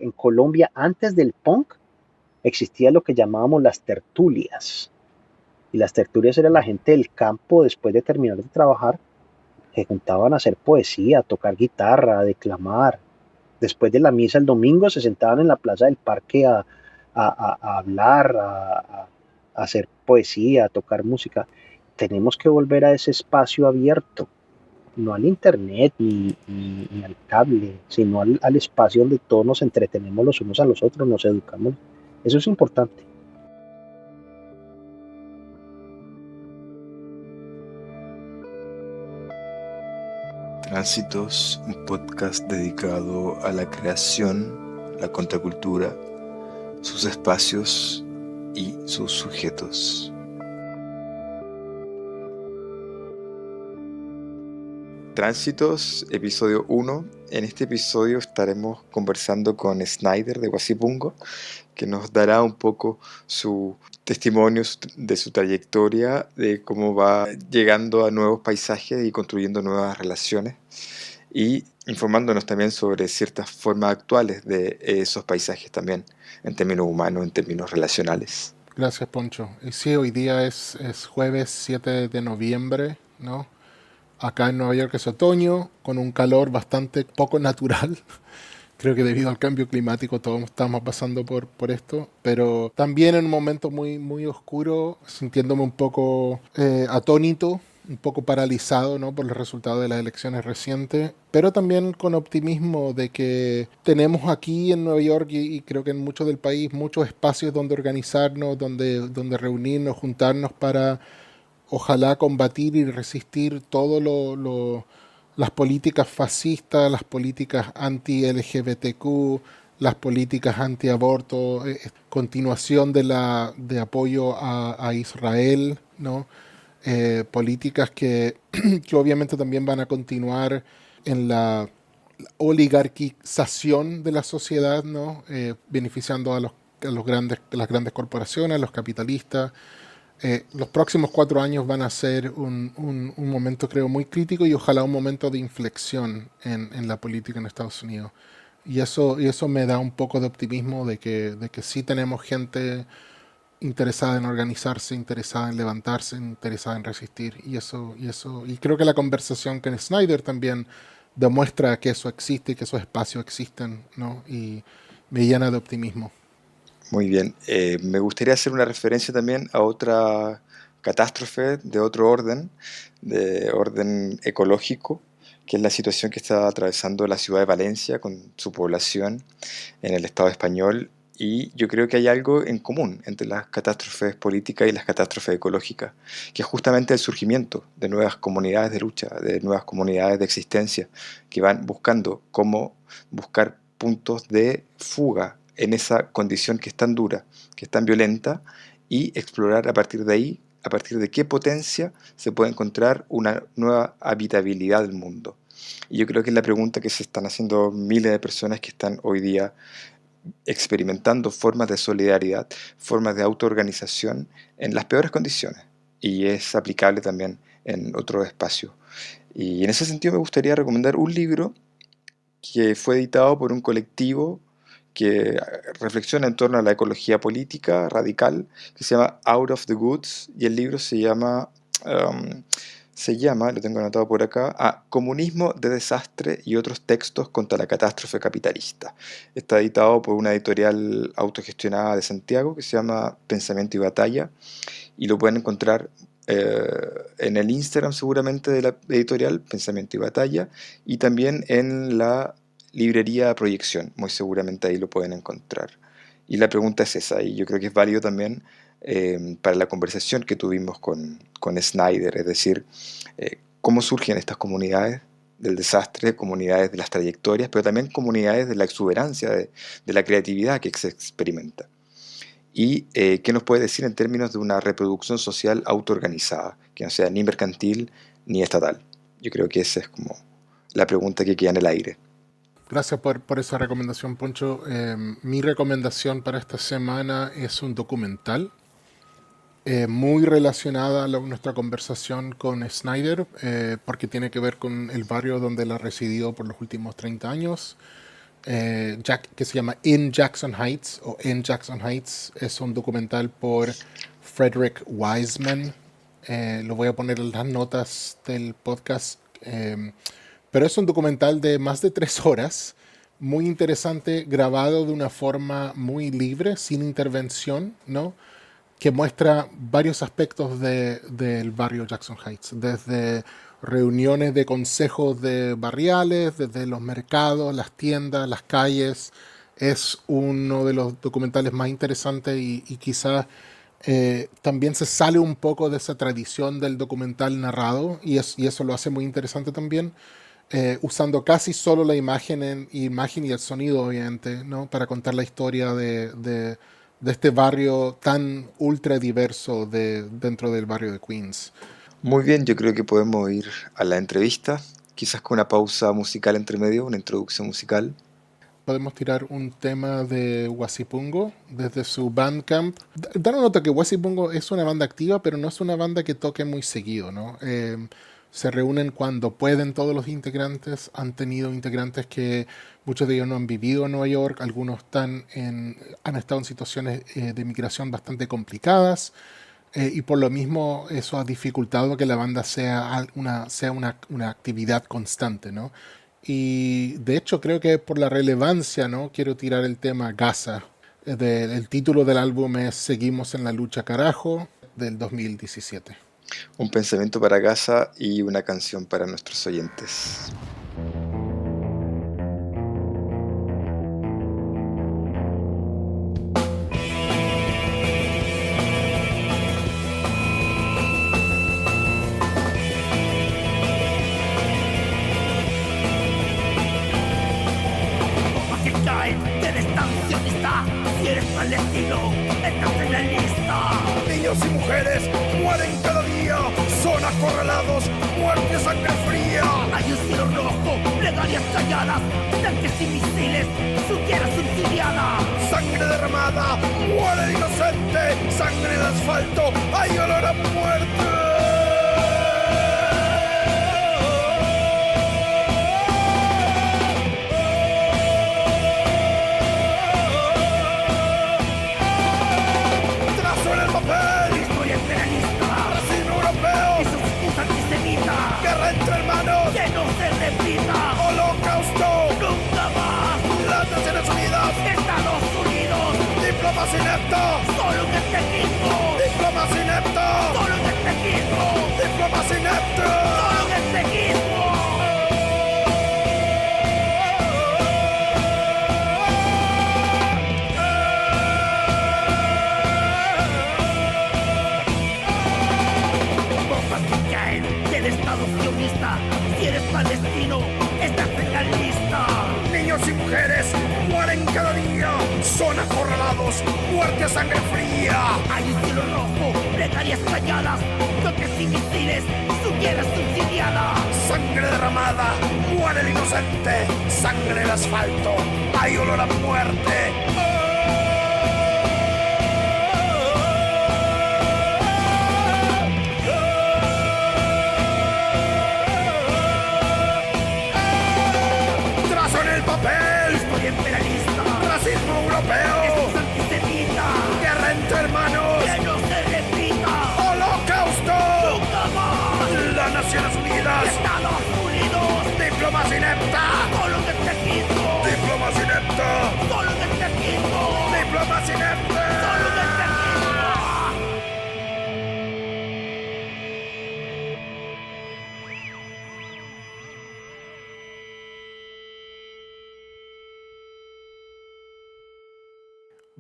en Colombia, antes del punk, existía lo que llamábamos las tertulias. Y las tertulias era la gente del campo, después de terminar de trabajar, se juntaban a hacer poesía, a tocar guitarra, a declamar. Después de la misa el domingo se sentaban en la plaza del parque a hablar, a hacer poesía, a tocar música. Tenemos que volver a ese espacio abierto, no al internet ni al cable, sino al espacio donde todos nos entretenemos los unos a los otros, nos educamos. Eso es importante. Tránsitos, un podcast dedicado a la creación, la contracultura, sus espacios y sus sujetos. Tránsitos, episodio 1. En este episodio estaremos conversando con Snyder de Guasipungo, que nos dará un poco su testimonio de su trayectoria, de cómo va llegando a nuevos paisajes y construyendo nuevas relaciones, y informándonos también sobre ciertas formas actuales de esos paisajes también, en términos humanos, en términos relacionales. Gracias, Poncho. Y sí, hoy día es jueves 7 de noviembre, ¿no? Acá en Nueva York es otoño, con un calor bastante poco natural. Creo que debido al cambio climático todos estamos pasando por esto, pero también en un momento muy, muy oscuro, sintiéndome un poco atónito, un poco paralizado, ¿no? Por el resultado de las elecciones recientes, pero también con optimismo de que tenemos aquí en Nueva York y creo que en mucho del país muchos espacios donde organizarnos, donde reunirnos, juntarnos para ojalá combatir y resistir todo las políticas fascistas, las políticas anti-LGBTQ, las políticas anti-aborto, continuación de apoyo a Israel, ¿no? Políticas que obviamente también van a continuar en la oligarquización de la sociedad, ¿no? Beneficiando las grandes corporaciones, a los capitalistas. Los próximos 4 años van a ser un momento, creo, muy crítico y ojalá un momento de inflexión en la política en Estados Unidos. Y eso me da un poco de optimismo de que sí tenemos gente interesada en organizarse, interesada en levantarse, interesada en resistir. Y creo que la conversación con Snyder también demuestra que eso existe y que esos espacios existen, ¿no? Y me llena de optimismo. Muy bien, me gustaría hacer una referencia también a otra catástrofe de orden ecológico, que es la situación que está atravesando la ciudad de Valencia con su población en el Estado español. Y yo creo que hay algo en común entre las catástrofes políticas y las catástrofes ecológicas, que es justamente el surgimiento de nuevas comunidades de lucha, de nuevas comunidades de existencia, que van buscando cómo buscar puntos de fuga en esa condición que es tan dura, que es tan violenta, y explorar a partir de ahí, a partir de qué potencia se puede encontrar una nueva habitabilidad del mundo. Y yo creo que es la pregunta que se están haciendo miles de personas que están hoy día experimentando formas de solidaridad, formas de autoorganización en las peores condiciones. Y es aplicable también en otros espacios. Y en ese sentido me gustaría recomendar un libro que fue editado por un colectivo que reflexiona en torno a la ecología política radical, que se llama Out of the Woods, y el libro um, lo tengo anotado por acá, Comunismo de desastre y otros textos contra la catástrofe capitalista. Está editado por una editorial autogestionada de Santiago que se llama Pensamiento y Batalla, y lo pueden encontrar en el Instagram seguramente de la editorial Pensamiento y Batalla, y también en la librería Proyección, muy seguramente ahí lo pueden encontrar. Y la pregunta es esa, y yo creo que es válido también para la conversación que tuvimos con Snyder, es decir, cómo surgen estas comunidades del desastre, comunidades de las trayectorias, pero también comunidades de la exuberancia, de la creatividad que se experimenta. Y qué nos puede decir en términos de una reproducción social autoorganizada, que no sea ni mercantil ni estatal. Yo creo que esa es como la pregunta que queda en el aire. Gracias por esa recomendación, Poncho. Mi recomendación para esta semana es un documental muy relacionada a nuestra conversación con Snyder, porque tiene que ver con el barrio donde él ha residido por los últimos 30 años. que se llama In Jackson Heights o En Jackson Heights. Es un documental por Frederick Wiseman. Lo voy a poner en las notas del podcast. Pero es un documental de más de 3 horas, muy interesante, grabado de una forma muy libre, sin intervención, ¿no? Que muestra varios aspectos del barrio Jackson Heights, desde reuniones de consejos de barriales, desde los mercados, las tiendas, las calles. Es uno de los documentales más interesantes y quizás también se sale un poco de esa tradición del documental narrado y eso lo hace muy interesante también, usando casi solo la imagen y el sonido, obviamente, ¿no? Para contar la historia de este barrio tan ultra diverso dentro del barrio de Queens. Muy bien, yo creo que podemos ir a la entrevista, quizás con una pausa musical entre medio, una introducción musical. Podemos tirar un tema de Wasipungo desde su Bandcamp. Dar una nota que Wasipungo es una banda activa, pero no es una banda que toque muy seguido, ¿no? Se reúnen cuando pueden todos los integrantes. Han tenido integrantes que muchos de ellos no han vivido en Nueva York, algunos han estado en situaciones de migración bastante complicadas. Y por lo mismo eso ha dificultado que la banda sea una actividad constante, ¿no? Y de hecho creo que por la relevancia, ¿no? Quiero tirar el tema Gaza. El título del álbum es Seguimos en la lucha carajo, del 2017. Un pensamiento para Gaza y una canción para nuestros oyentes. Palestino, estás en la lista. Niños y mujeres mueren cada día, son acorralados, muerte, sangre fría. Hay un cielo rojo, plegarias calladas, tanques y misiles, su tierra subsidiada. Sangre derramada, muere el inocente, sangre en el asfalto, hay olor a muerte. Entre hermanos, que no se repita. Holocausto, nunca más. Las Naciones Unidas, Estados Unidos. Diplomacia inepta, solo un espejismo. Diplomacia inepta, solo un espejismo. Diplomacia inepta, solo un espejismo. Bombas que caen del Estado sionista. Si eres palestino, estás en la lista. Niños y mujeres mueren cada día, son acorralados, muerte a sangre fría. Hay un cielo rojo, plegarias calladas, toques y misiles, su tierra subsidiada. Sangre derramada, muere el inocente, sangre en el asfalto, hay olor a muerte. Imperialista, racismo europeo, es antisemita, guerra entre hermanos, que no se repita, holocausto, nunca más, las Naciones Unidas, Estados Unidos, diplomacia inepta, solo un espejismo, diplomacia inepta, solo un espejismo, diplomacia inepta, solo un espejismo.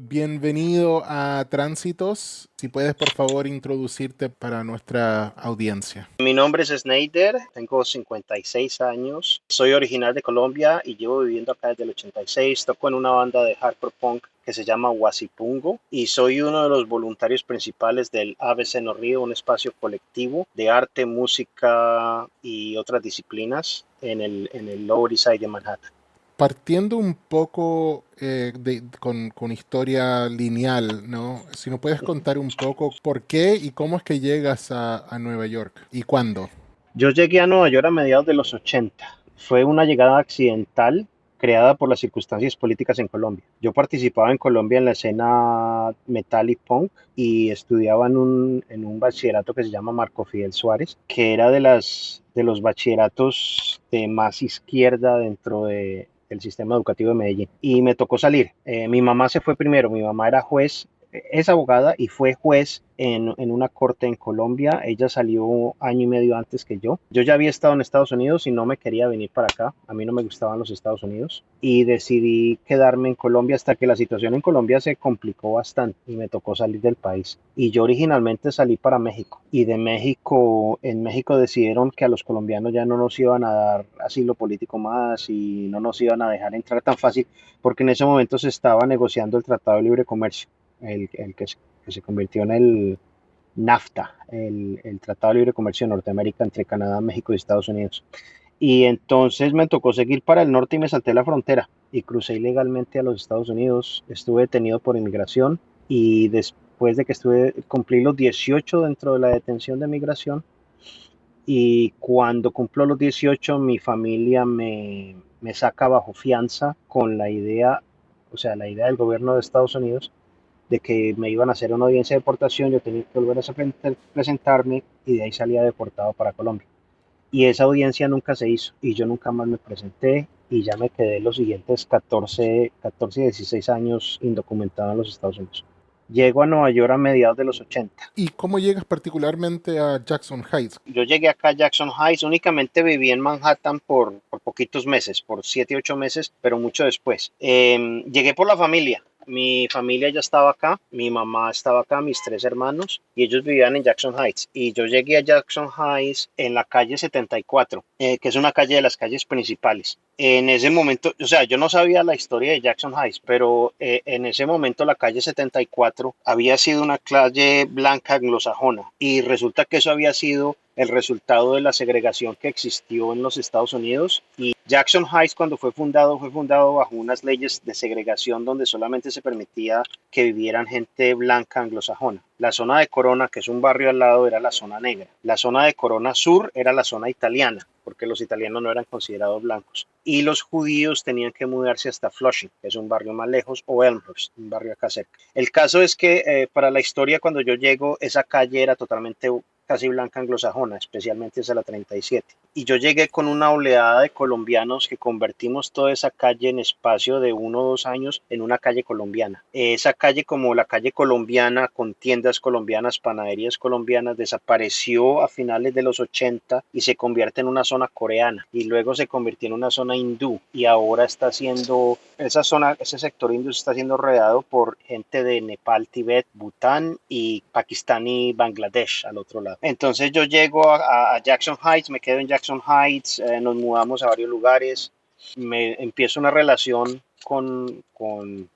Bienvenido a Tránsitos. Si puedes, por favor, introducirte para nuestra audiencia. Mi nombre es Snyder, tengo 56 años, soy original de Colombia y llevo viviendo acá desde el 86. Toco en una banda de hardcore punk que se llama Wasipungo y soy uno de los voluntarios principales del ABC No Río, un espacio colectivo de arte, música y otras disciplinas en el Lower East Side de Manhattan. Partiendo un poco con historia lineal, ¿no? Si nos puedes contar un poco por qué y cómo es que llegas a Nueva York y cuándo. Yo llegué a Nueva York a mediados de los 80. Fue una llegada accidental. creada por las circunstancias políticas en Colombia. Yo participaba en Colombia en la escena metal y punk y estudiaba en un bachillerato que se llama Marco Fidel Suárez, que era de los bachilleratos de más izquierda del sistema educativo de Medellín. Y me tocó salir. Mi mamá se fue primero, mi mamá era juez, es abogada y fue juez en una corte en Colombia. Ella salió año y medio antes que yo. Yo ya había estado en Estados Unidos y no me quería venir para acá. A mí no me gustaban los Estados Unidos y decidí quedarme en Colombia hasta que la situación en Colombia se complicó bastante y me tocó salir del país. Y yo originalmente salí para México y de México, en México decidieron que a los colombianos ya no nos iban a dar asilo político más y no nos iban a dejar entrar tan fácil porque en ese momento se estaba negociando el Tratado de Libre Comercio, el que se convirtió en el NAFTA, el Tratado de Libre Comercio de Norteamérica entre Canadá, México y Estados Unidos. Y entonces me tocó seguir para el norte y me salté la frontera y crucé ilegalmente a los Estados Unidos. Estuve detenido por inmigración y después de que cumplí los 18 dentro de la detención de migración y cuando cumplo los 18 mi familia me saca bajo fianza con la idea, o sea, la idea del gobierno de Estados Unidos de que me iban a hacer una audiencia de deportación, yo tenía que volver a presentarme y de ahí salía deportado para Colombia. Y esa audiencia nunca se hizo y yo nunca más me presenté y ya me quedé los siguientes 14 y 16 años indocumentado en los Estados Unidos. Llego a Nueva York a mediados de los 80. ¿Y cómo llegas particularmente a Jackson Heights? Yo llegué acá a Jackson Heights, únicamente viví en Manhattan por poquitos meses, por 7, 8 meses, pero mucho después. Llegué por la familia. Mi familia ya estaba acá, mi mamá estaba acá, mis 3 hermanos, y ellos vivían en Jackson Heights. Y yo llegué a Jackson Heights en la calle 74, que es una calle de las calles principales. En ese momento, o sea, yo no sabía la historia de Jackson Heights, pero en ese momento la calle 74 había sido una calle blanca anglosajona y resulta que eso había sido el resultado de la segregación que existió en los Estados Unidos. Y Jackson Heights, cuando fue fundado bajo unas leyes de segregación donde solamente se permitía que vivieran gente blanca anglosajona. La zona de Corona, que es un barrio al lado, era la zona negra. La zona de Corona Sur era la zona italiana, porque los italianos no eran considerados blancos. Y los judíos tenían que mudarse hasta Flushing, que es un barrio más lejos, o Elmhurst, un barrio acá cerca. El caso es que para la historia, cuando yo llego, esa calle era totalmente casi blanca anglosajona, especialmente hacia la 37. Y yo llegué con una oleada de colombianos que convertimos toda esa calle en espacio de 1 o 2 años en una calle colombiana. Esa calle, como la calle colombiana, con tiendas colombianas, panaderías colombianas, desapareció a finales de los 80 y se convierte en una zona coreana. Y luego se convirtió en una zona hindú. Y ahora está siendo, esa zona, ese sector hindú está siendo rodeado por gente de Nepal, Tibet, Bután y Pakistán y Bangladesh al otro lado. Entonces yo llego a Jackson Heights, me quedo en Jackson Heights, nos mudamos a varios lugares, me empiezo una relación con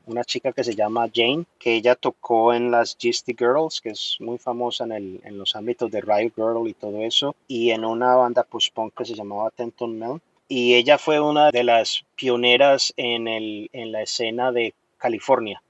una chica que se llama Jane, que ella tocó en las Gisty Girls, que es muy famosa en los ámbitos de Riot Girl y todo eso, y en una banda post-punk que se llamaba Tenton Mill. Y ella fue una de las pioneras en la escena de California.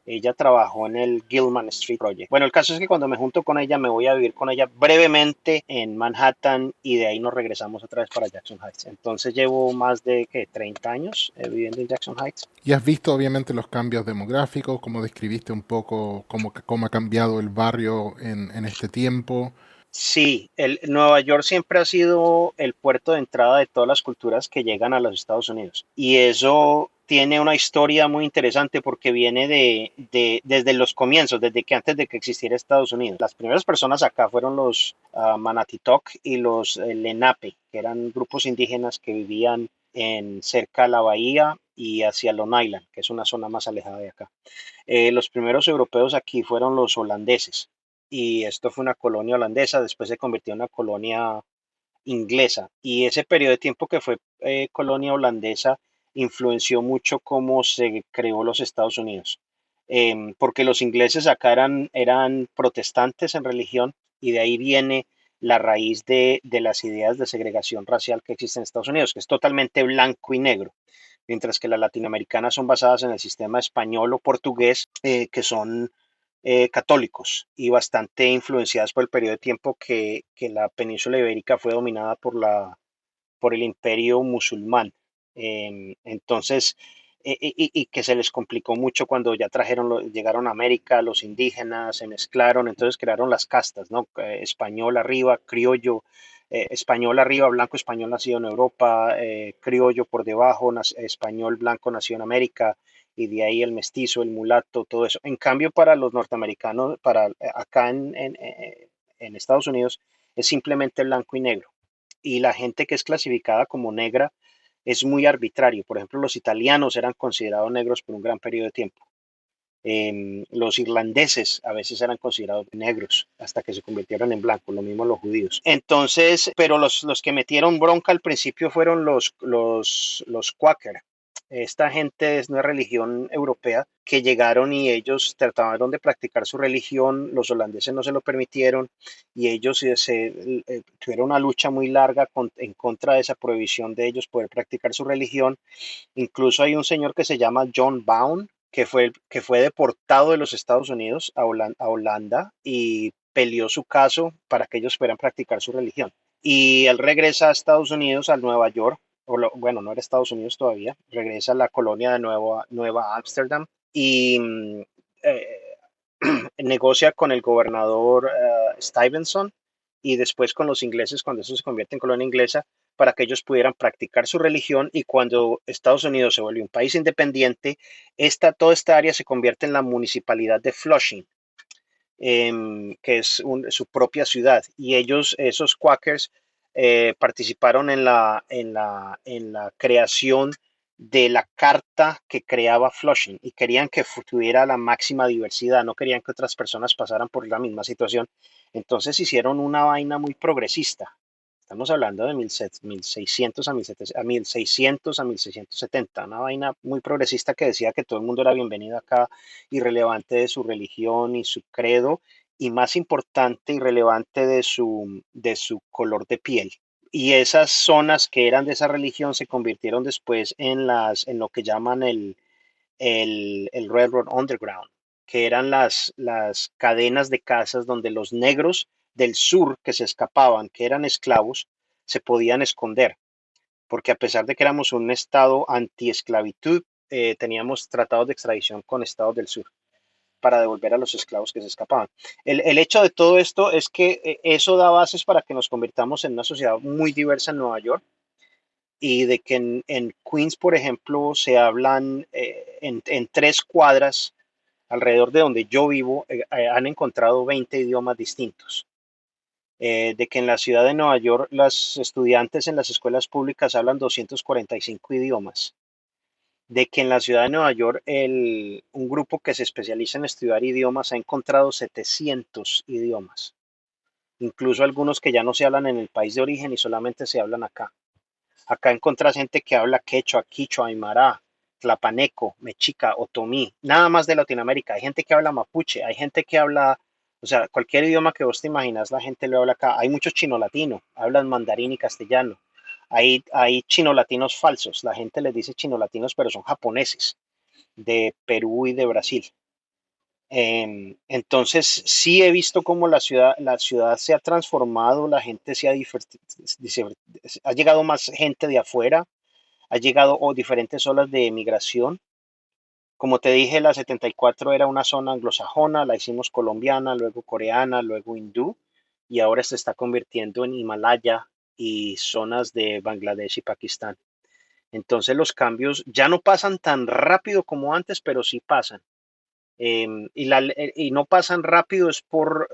Ella trabajó en el Gilman Street Project. Bueno, el caso es que cuando me junto con ella, me voy a vivir con ella brevemente en Manhattan y de ahí nos regresamos otra vez para Jackson Heights. Entonces llevo más de 30 años viviendo en Jackson Heights. Y has visto obviamente los cambios demográficos, como describiste un poco cómo ha cambiado el barrio en este tiempo. Sí, Nueva York siempre ha sido el puerto de entrada de todas las culturas que llegan a los Estados Unidos. Y eso tiene una historia muy interesante porque viene desde los comienzos, desde que antes de que existiera Estados Unidos. Las primeras personas acá fueron los Manatitoc y los Lenape, que eran grupos indígenas que vivían cerca de la bahía y hacia Long Island, que es una zona más alejada de acá. Los primeros europeos aquí fueron los holandeses y esto fue una colonia holandesa, después se convirtió en una colonia inglesa y ese periodo de tiempo que fue colonia holandesa influenció mucho cómo se creó los Estados Unidos. Porque los ingleses acá eran protestantes en religión y de ahí viene la raíz de las ideas de segregación racial que existen en Estados Unidos, que es totalmente blanco y negro, mientras que las latinoamericanas son basadas en el sistema español o portugués, que son católicos y bastante influenciadas por el periodo de tiempo que la península ibérica fue dominada por el imperio musulmán. Entonces, y que se les complicó mucho cuando ya llegaron a América, los indígenas se mezclaron, entonces crearon las castas, ¿no? Español arriba, criollo, español arriba, blanco español nacido en Europa, criollo por debajo, español blanco nacido en América, y de ahí el mestizo, el mulato, todo eso. En cambio, para los norteamericanos, acá en Estados Unidos, es simplemente blanco y negro. Y la gente que es clasificada como negra es muy arbitrario. Por ejemplo, los italianos eran considerados negros por un gran periodo de tiempo. Los irlandeses a veces eran considerados negros hasta que se convirtieron en blancos, lo mismo los judíos. Entonces, pero los que metieron bronca al principio fueron los Quaker. Esta gente es una religión europea que llegaron y ellos trataron de practicar su religión, los holandeses no se lo permitieron y ellos tuvieron una lucha muy larga en contra de esa prohibición de ellos poder practicar su religión. Incluso hay un señor que se llama John Baum, que fue deportado de los Estados Unidos a Holanda y peleó su caso para que ellos pudieran practicar su religión. Y él regresa a Estados Unidos, a Nueva York, bueno, no era Estados Unidos todavía, regresa a la colonia de Nueva Ámsterdam y eh, negocia con el gobernador Stuyvesant y después con los ingleses cuando eso se convierte en colonia inglesa para que ellos pudieran practicar su religión y cuando Estados Unidos se vuelve un país independiente, toda esta área se convierte en la municipalidad de Flushing, que es su propia ciudad. Y esos Quakers, participaron en la creación de la carta que creaba Flushing y querían que tuviera la máxima diversidad, no querían que otras personas pasaran por la misma situación. Entonces hicieron una vaina muy progresista. Estamos hablando de 1600 a 1670, una vaina muy progresista que decía que todo el mundo era bienvenido acá, irrelevante de su religión y su credo, y más importante y relevante de su color de piel. Y esas zonas que eran de esa religión se convirtieron después en lo que llaman el Railroad Underground, que eran las cadenas de casas donde los negros del sur que se escapaban, que eran esclavos, se podían esconder, porque a pesar de que éramos un estado anti-esclavitud, teníamos tratados de extradición con estados del sur para devolver a los esclavos que se escapaban. El hecho de todo esto es que eso da bases para que nos convirtamos en una sociedad muy diversa en Nueva York y de que en Queens, por ejemplo, se hablan en 3 cuadras alrededor de donde yo vivo, han encontrado 20 idiomas distintos. De que en la ciudad de Nueva York los estudiantes en las escuelas públicas hablan 245 idiomas. De que en la ciudad de Nueva York un grupo que se especializa en estudiar idiomas ha encontrado 700 idiomas. Incluso algunos que ya no se hablan en el país de origen y solamente se hablan acá. Acá encontrás gente que habla quechua, quichua, aymara, tlapaneco, mexica, otomí, nada más de Latinoamérica. Hay gente que habla mapuche, hay gente que habla, o sea, cualquier idioma que vos te imaginas, la gente lo habla acá. Hay muchos chino latinos, hablan mandarín y castellano. Hay chino latinos falsos, la gente les dice chino latinos, pero son japoneses, de Perú y de Brasil. Entonces, sí he visto cómo la ciudad se ha transformado, la gente ha llegado más gente de afuera, ha llegado diferentes olas de migración. Como te dije, la 74 era una zona anglosajona, la hicimos colombiana, luego coreana, luego hindú, y ahora se está convirtiendo en Himalaya y zonas de Bangladesh y Pakistán. Entonces los cambios ya no pasan tan rápido como antes, pero sí pasan. Y no pasan rápido es por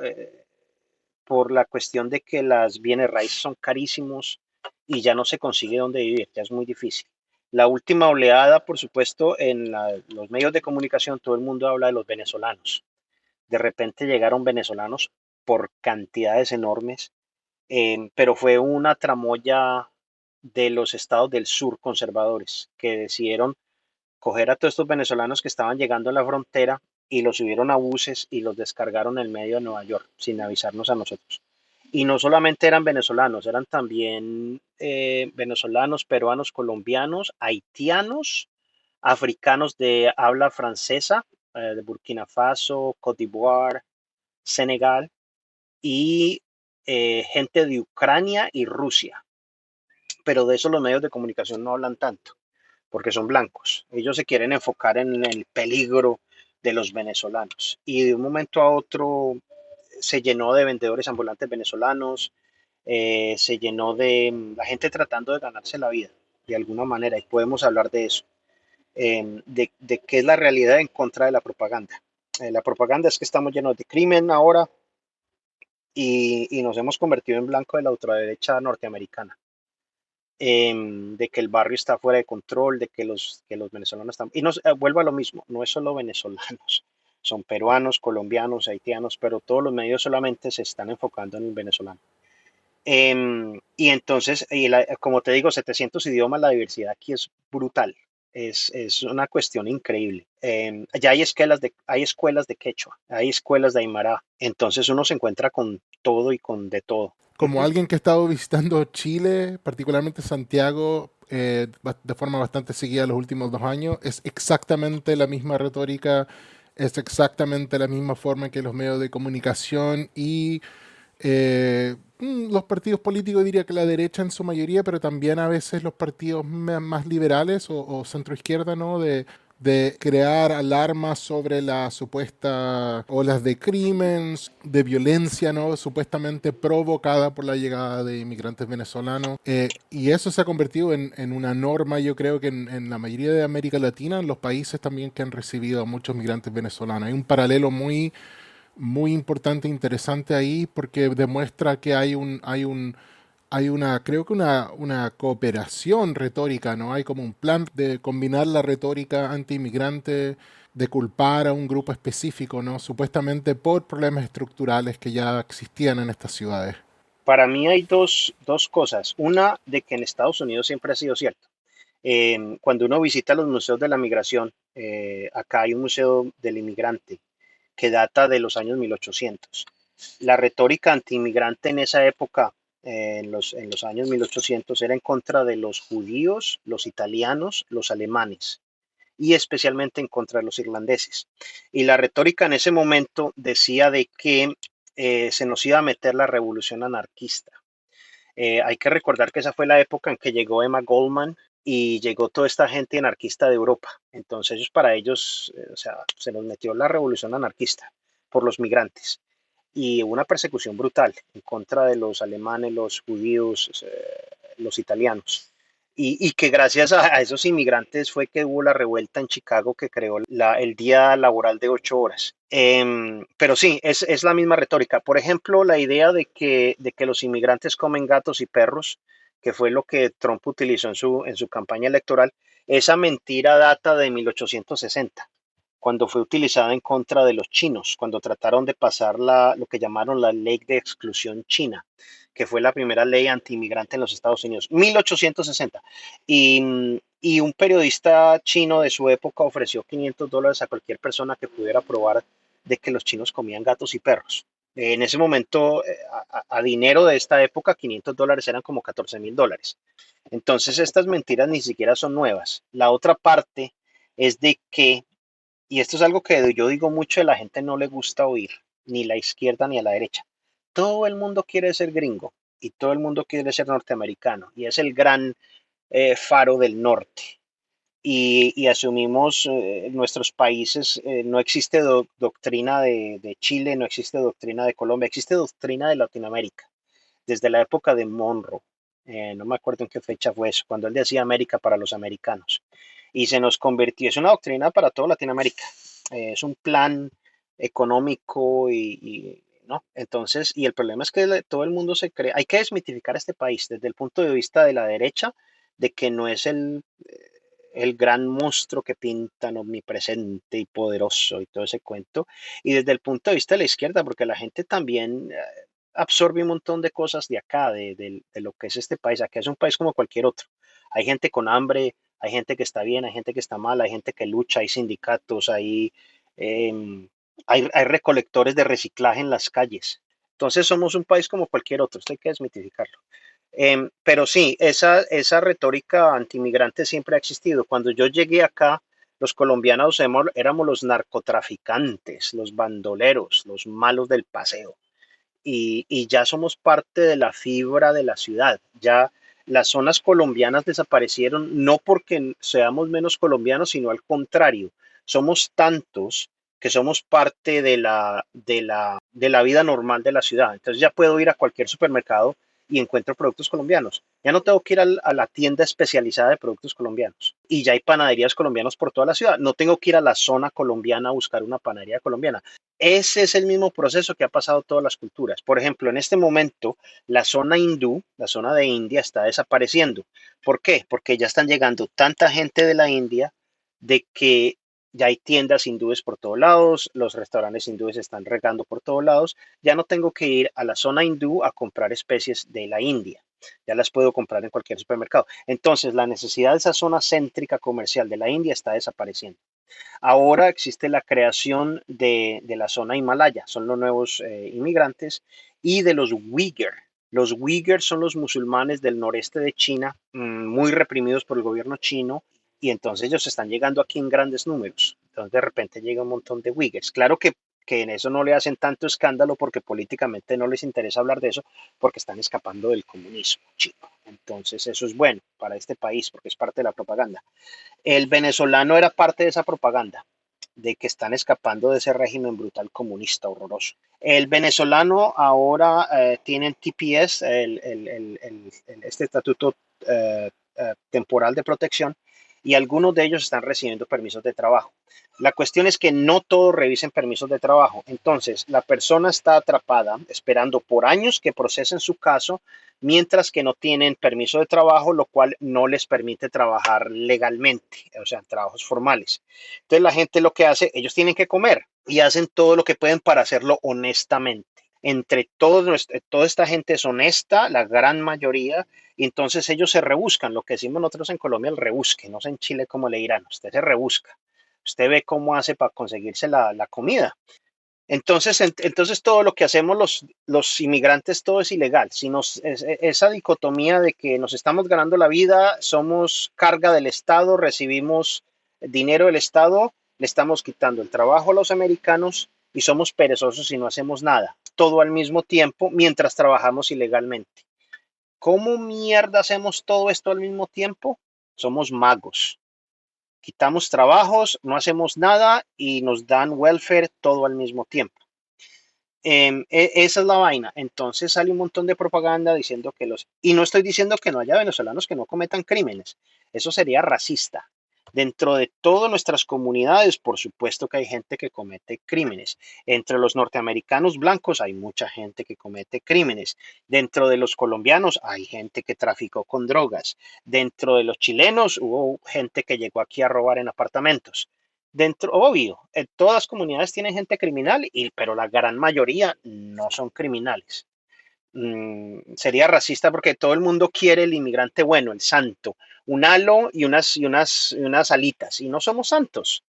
la cuestión de que las bienes raíces son carísimos y ya no se consigue dónde vivir, ya es muy difícil. La última oleada, por supuesto, en los medios de comunicación, todo el mundo habla de los venezolanos. De repente llegaron venezolanos por cantidades enormes, pero fue una tramoya de los estados del sur conservadores que decidieron coger a todos estos venezolanos que estaban llegando a la frontera y los subieron a buses y los descargaron en el medio de Nueva York sin avisarnos a nosotros. Y no solamente eran venezolanos, eran también venezolanos, peruanos, colombianos, haitianos, africanos de habla francesa, de Burkina Faso, Côte d'Ivoire, Senegal, y gente de Ucrania y Rusia. Pero de eso los medios de comunicación no hablan tanto. porque son blancos. Ellos se quieren enfocar en el peligro de los venezolanos. Y de un momento a otro se llenó de vendedores ambulantes venezolanos, se llenó de la gente tratando de ganarse la vida de alguna manera, y podemos hablar de eso, de qué es la realidad en contra de la propaganda. La propaganda es que estamos llenos de crimen ahora y nos hemos convertido en blanco de la ultraderecha norteamericana, de que el barrio está fuera de control, de que los venezolanos están... Y nos vuelvo a lo mismo, no es solo venezolanos, son peruanos, colombianos, haitianos, pero todos los medios solamente se están enfocando en el venezolano. Y entonces, como te digo, 700 idiomas, la diversidad aquí es brutal. Es una cuestión increíble. Ya hay escuelas de quechua, hay escuelas de aymara. Entonces uno se encuentra con todo y con de todo. Como alguien que ha estado visitando Chile, particularmente Santiago, de forma bastante seguida los últimos 2 años, es exactamente la misma retórica, es exactamente la misma forma en que los medios de comunicación y los partidos políticos, diría que la derecha en su mayoría, pero también a veces los partidos más liberales o centroizquierda, ¿no? De crear alarmas sobre la supuesta olas de crímenes, de violencia, ¿no? Supuestamente provocada por la llegada de inmigrantes venezolanos. Y eso se ha convertido en una norma, yo creo que en la mayoría de América Latina, en los países también que han recibido a muchos migrantes venezolanos. Hay un paralelo muy importante e interesante ahí porque demuestra que creo que una cooperación retórica, ¿no? Hay como un plan de combinar la retórica anti-inmigrante, de culpar a un grupo específico, ¿no? Supuestamente por problemas estructurales que ya existían en estas ciudades. Para mí hay dos cosas. Una, de que en Estados Unidos siempre ha sido cierto. Cuando uno visita los museos de la migración, acá hay un museo del inmigrante que data de los años 1800. La retórica anti-inmigrante en esa época, en los años 1800, era en contra de los judíos, los italianos, los alemanes y especialmente en contra de los irlandeses. Y la retórica en ese momento decía de que se nos iba a meter la revolución anarquista. Hay que recordar que esa fue la época en que llegó Emma Goldman y llegó toda esta gente anarquista de Europa. Entonces para ellos, o sea, se nos metió la revolución anarquista por los migrantes y hubo una persecución brutal en contra de los alemanes, los judíos, los italianos. Y que gracias a esos inmigrantes fue que hubo la revuelta en Chicago que creó el día laboral de 8 horas. Pero sí, es la misma retórica. Por ejemplo, la idea de que los inmigrantes comen gatos y perros, que fue lo que Trump utilizó en su campaña electoral, esa mentira data de 1860, cuando fue utilizada en contra de los chinos, cuando trataron de pasar lo que llamaron la ley de exclusión china, que fue la primera ley anti-inmigrante en los Estados Unidos, 1860. Y un periodista chino de su época ofreció $500 a cualquier persona que pudiera probar de que los chinos comían gatos y perros. En ese momento, a dinero de esta época, $500 eran como $14,000. Entonces, estas mentiras ni siquiera son nuevas. La otra parte es de que, y esto es algo que yo digo mucho, a la gente no le gusta oír, ni la izquierda ni a la derecha. Todo el mundo quiere ser gringo y todo el mundo quiere ser norteamericano y es el gran faro del norte. Y asumimos nuestros países, no existe doctrina de Chile, no existe doctrina de Colombia, existe doctrina de Latinoamérica, desde la época de Monroe. No me acuerdo en qué fecha fue eso, cuando él decía América para los americanos. Y se nos convirtió, es una doctrina para toda Latinoamérica, es un plan económico ¿no? Entonces, y el problema es que todo el mundo se cree, hay que desmitificar este país desde el punto de vista de la derecha, de que no es el gran monstruo que pintan, omnipresente y poderoso y todo ese cuento, y desde el punto de vista de la izquierda, porque la gente también absorbe un montón de cosas de acá, de lo que es este país. Acá es un país como cualquier otro. Hay gente con hambre, hay gente que está bien, hay gente que está mal, hay gente que lucha, hay sindicatos, hay recolectores de reciclaje en las calles. Entonces somos un país como cualquier otro, esto hay que desmitificarlo. Pero sí, esa retórica antimigrante siempre ha existido. Cuando yo llegué acá, los colombianos éramos los narcotraficantes, los bandoleros, los malos del paseo. Y ya somos parte de la fibra de la ciudad. Ya las zonas colombianas desaparecieron no porque seamos menos colombianos, sino al contrario. Somos tantos que somos parte de la vida normal de la ciudad. Entonces ya puedo ir a cualquier supermercado y encuentro productos colombianos. Ya no tengo que ir a la tienda especializada de productos colombianos. Y ya hay panaderías colombianas por toda la ciudad. No tengo que ir a la zona colombiana a buscar una panadería colombiana. Ese es el mismo proceso que ha pasado todas las culturas. Por ejemplo, en este momento, la zona hindú, la zona de India, está desapareciendo. ¿Por qué? Porque ya están llegando tanta gente de la India de que ya hay tiendas hindúes por todos lados, los restaurantes hindúes están regando por todos lados. Ya no tengo que ir a la zona hindú a comprar especies de la India. Ya las puedo comprar en cualquier supermercado. Entonces, la necesidad de esa zona céntrica comercial de la India está desapareciendo. Ahora existe la creación de la zona Himalaya, son los nuevos inmigrantes, y de los Uyghur. Los Uyghur son los musulmanes del noreste de China, muy reprimidos por el gobierno chino, y entonces ellos están llegando aquí en grandes números. Entonces de repente llega un montón de Uyghurs. Claro que en eso no le hacen tanto escándalo porque políticamente no les interesa hablar de eso, porque están escapando del comunismo chino. Entonces eso es bueno para este país porque es parte de la propaganda. El venezolano era parte de esa propaganda, de que están escapando de ese régimen brutal comunista horroroso. El venezolano ahora tienen TPS, este estatuto temporal de protección, y algunos de ellos están recibiendo permisos de trabajo. La cuestión es que no todos revisen permisos de trabajo. Entonces, la persona está atrapada esperando por años que procesen su caso, mientras que no tienen permiso de trabajo, lo cual no les permite trabajar legalmente, o sea, trabajos formales. Entonces, la gente lo que hace, ellos tienen que comer y hacen todo lo que pueden para hacerlo honestamente. Entre todos, toda esta gente es honesta, la gran mayoría, y entonces ellos se rebuscan, lo que decimos nosotros en Colombia, el rebusque, no sé en Chile cómo le dirán, usted se rebusca, usted ve cómo hace para conseguirse la comida. Entonces todo lo que hacemos los inmigrantes, todo es ilegal. Si esa dicotomía de que nos estamos ganando la vida, somos carga del Estado, recibimos dinero del Estado, le estamos quitando el trabajo a los americanos y somos perezosos y no hacemos nada. Todo al mismo tiempo mientras trabajamos ilegalmente. ¿Cómo mierda hacemos todo esto al mismo tiempo? Somos magos. Quitamos trabajos, no hacemos nada y nos dan welfare todo al mismo tiempo. Esa es la vaina. Entonces sale un montón de propaganda diciendo que y no estoy diciendo que no haya venezolanos que no cometan crímenes. Eso sería racista. Dentro de todas nuestras comunidades, por supuesto que hay gente que comete crímenes. Entre los norteamericanos blancos hay mucha gente que comete crímenes. Dentro de los colombianos hay gente que traficó con drogas. Dentro de los chilenos hubo gente que llegó aquí a robar en apartamentos. Obvio, todas las comunidades tienen gente criminal, pero la gran mayoría no son criminales. Sería racista porque todo el mundo quiere el inmigrante bueno, el santo, un halo y unas alitas, y no somos santos.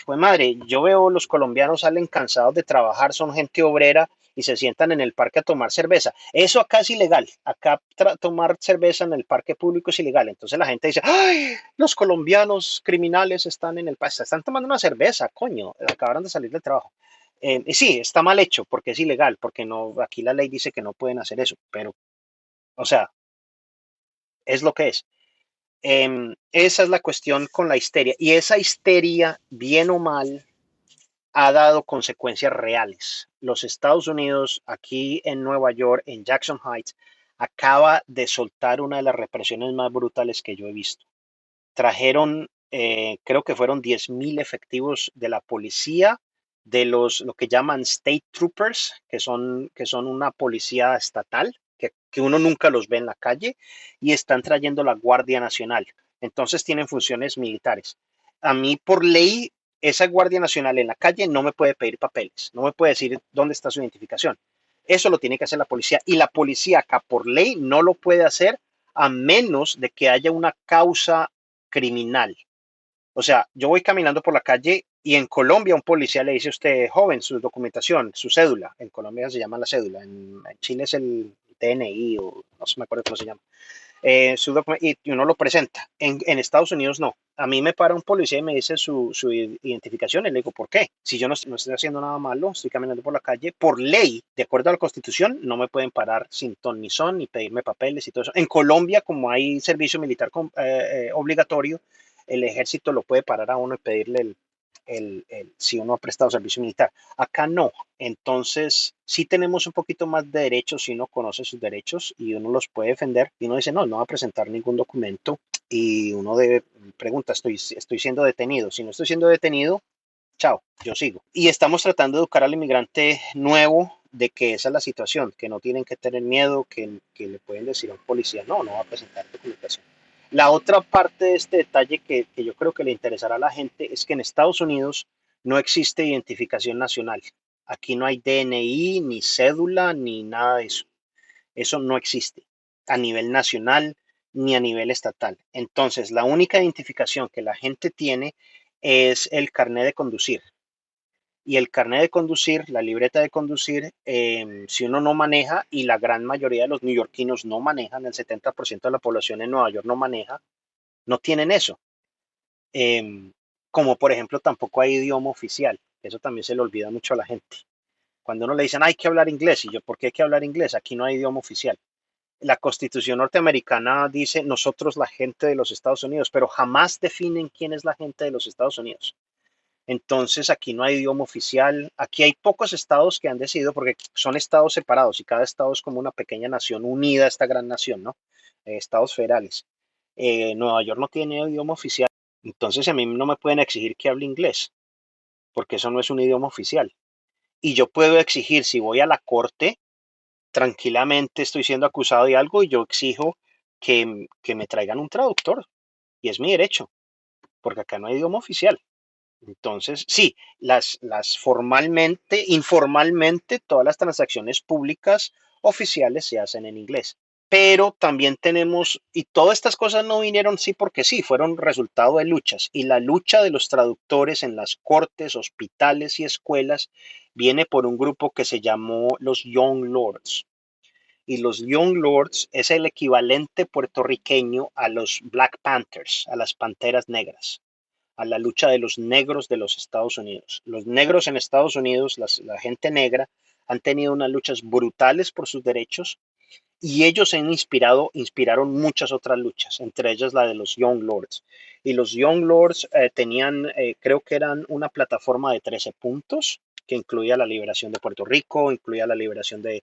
Fue madre, yo veo los colombianos salen cansados de trabajar, son gente obrera y se sientan en el parque a tomar cerveza. Eso acá es ilegal. Acá tomar cerveza en el parque público es ilegal. Entonces la gente dice, ¡ay! Los colombianos criminales están en el parque, están tomando una cerveza, coño, acabaron de salir del trabajo. Y sí, está mal hecho porque es ilegal, porque no, aquí la ley dice que no pueden hacer eso, pero, o sea, es lo que es. Esa es la cuestión con la histeria. Y esa histeria, bien o mal, ha dado consecuencias reales. Los Estados Unidos, aquí en Nueva York, en Jackson Heights, acaba de soltar una de las represiones más brutales que yo he visto. Trajeron, creo que fueron 10,000 efectivos de la policía, de lo que llaman state troopers, que son una policía estatal, que uno nunca los ve en la calle, y están trayendo la Guardia Nacional. Entonces tienen funciones militares. A mí, por ley, esa Guardia Nacional en la calle no me puede pedir papeles, no me puede decir dónde está su identificación. Eso lo tiene que hacer la policía, y la policía acá por ley no lo puede hacer a menos de que haya una causa criminal. O sea, yo voy caminando por la calle y en Colombia un policía le dice a usted, joven, su documentación, su cédula. En Colombia se llama la cédula, en Chile es el DNI o no se me acuerdo cómo se llama. Y uno lo presenta. En Estados Unidos no. A mí me para un policía y me dice su identificación y le digo, ¿por qué? Si yo no estoy haciendo nada malo, estoy caminando por la calle, por ley, de acuerdo a la Constitución, no me pueden parar sin ton ni son, ni pedirme papeles y todo eso. En Colombia, como hay servicio militar obligatorio, el ejército lo puede parar a uno y pedirle si uno ha prestado servicio militar. Acá no. Entonces, sí tenemos un poquito más de derechos si uno conoce sus derechos y uno los puede defender. Y uno dice, no va a presentar ningún documento. Y uno pregunta, estoy siendo detenido. Si no estoy siendo detenido, chao, yo sigo. Y estamos tratando de educar al inmigrante nuevo de que esa es la situación, que no tienen que tener miedo, que le pueden decir a un policía, no va a presentar documentación. La otra parte de este detalle que yo creo que le interesará a la gente es que en Estados Unidos no existe identificación nacional. Aquí no hay DNI, ni cédula, ni nada de eso. Eso no existe a nivel nacional ni a nivel estatal. Entonces, la única identificación que la gente tiene es el carnet de conducir. Y el carnet de conducir, la libreta de conducir, si uno no maneja, y la gran mayoría de los neoyorquinos no manejan, el 70% de la población en Nueva York no maneja, no tienen eso. Como por ejemplo tampoco hay idioma oficial. Eso también se le olvida mucho a la gente. Cuando uno le dicen hay que hablar inglés, y yo, ¿por qué hay que hablar inglés? Aquí no hay idioma oficial. La Constitución norteamericana dice nosotros la gente de los Estados Unidos, pero jamás definen quién es la gente de los Estados Unidos. Entonces aquí no hay idioma oficial. Aquí hay pocos estados que han decidido, porque son estados separados y cada estado es como una pequeña nación unida a esta gran nación, ¿no? Estados federales. Nueva York no tiene idioma oficial. Entonces a mí no me pueden exigir que hable inglés, porque eso no es un idioma oficial. Y yo puedo exigir, si voy a la corte, tranquilamente estoy siendo acusado de algo y yo exijo que me traigan un traductor. Y es mi derecho, porque acá no hay idioma oficial. Entonces, sí, informalmente, todas las transacciones públicas oficiales se hacen en inglés. Pero también tenemos, y todas estas cosas no vinieron sí porque sí, fueron resultado de luchas. Y la lucha de los traductores en las cortes, hospitales y escuelas viene por un grupo que se llamó los Young Lords. Y los Young Lords es el equivalente puertorriqueño a los Black Panthers, a las Panteras Negras, a la lucha de los negros de los Estados Unidos. Los negros en Estados Unidos, la gente negra, han tenido unas luchas brutales por sus derechos y ellos inspiraron muchas otras luchas, entre ellas la de los Young Lords. Y los Young Lords tenían, creo que eran una plataforma de 13 puntos que incluía la liberación de Puerto Rico, incluía la liberación de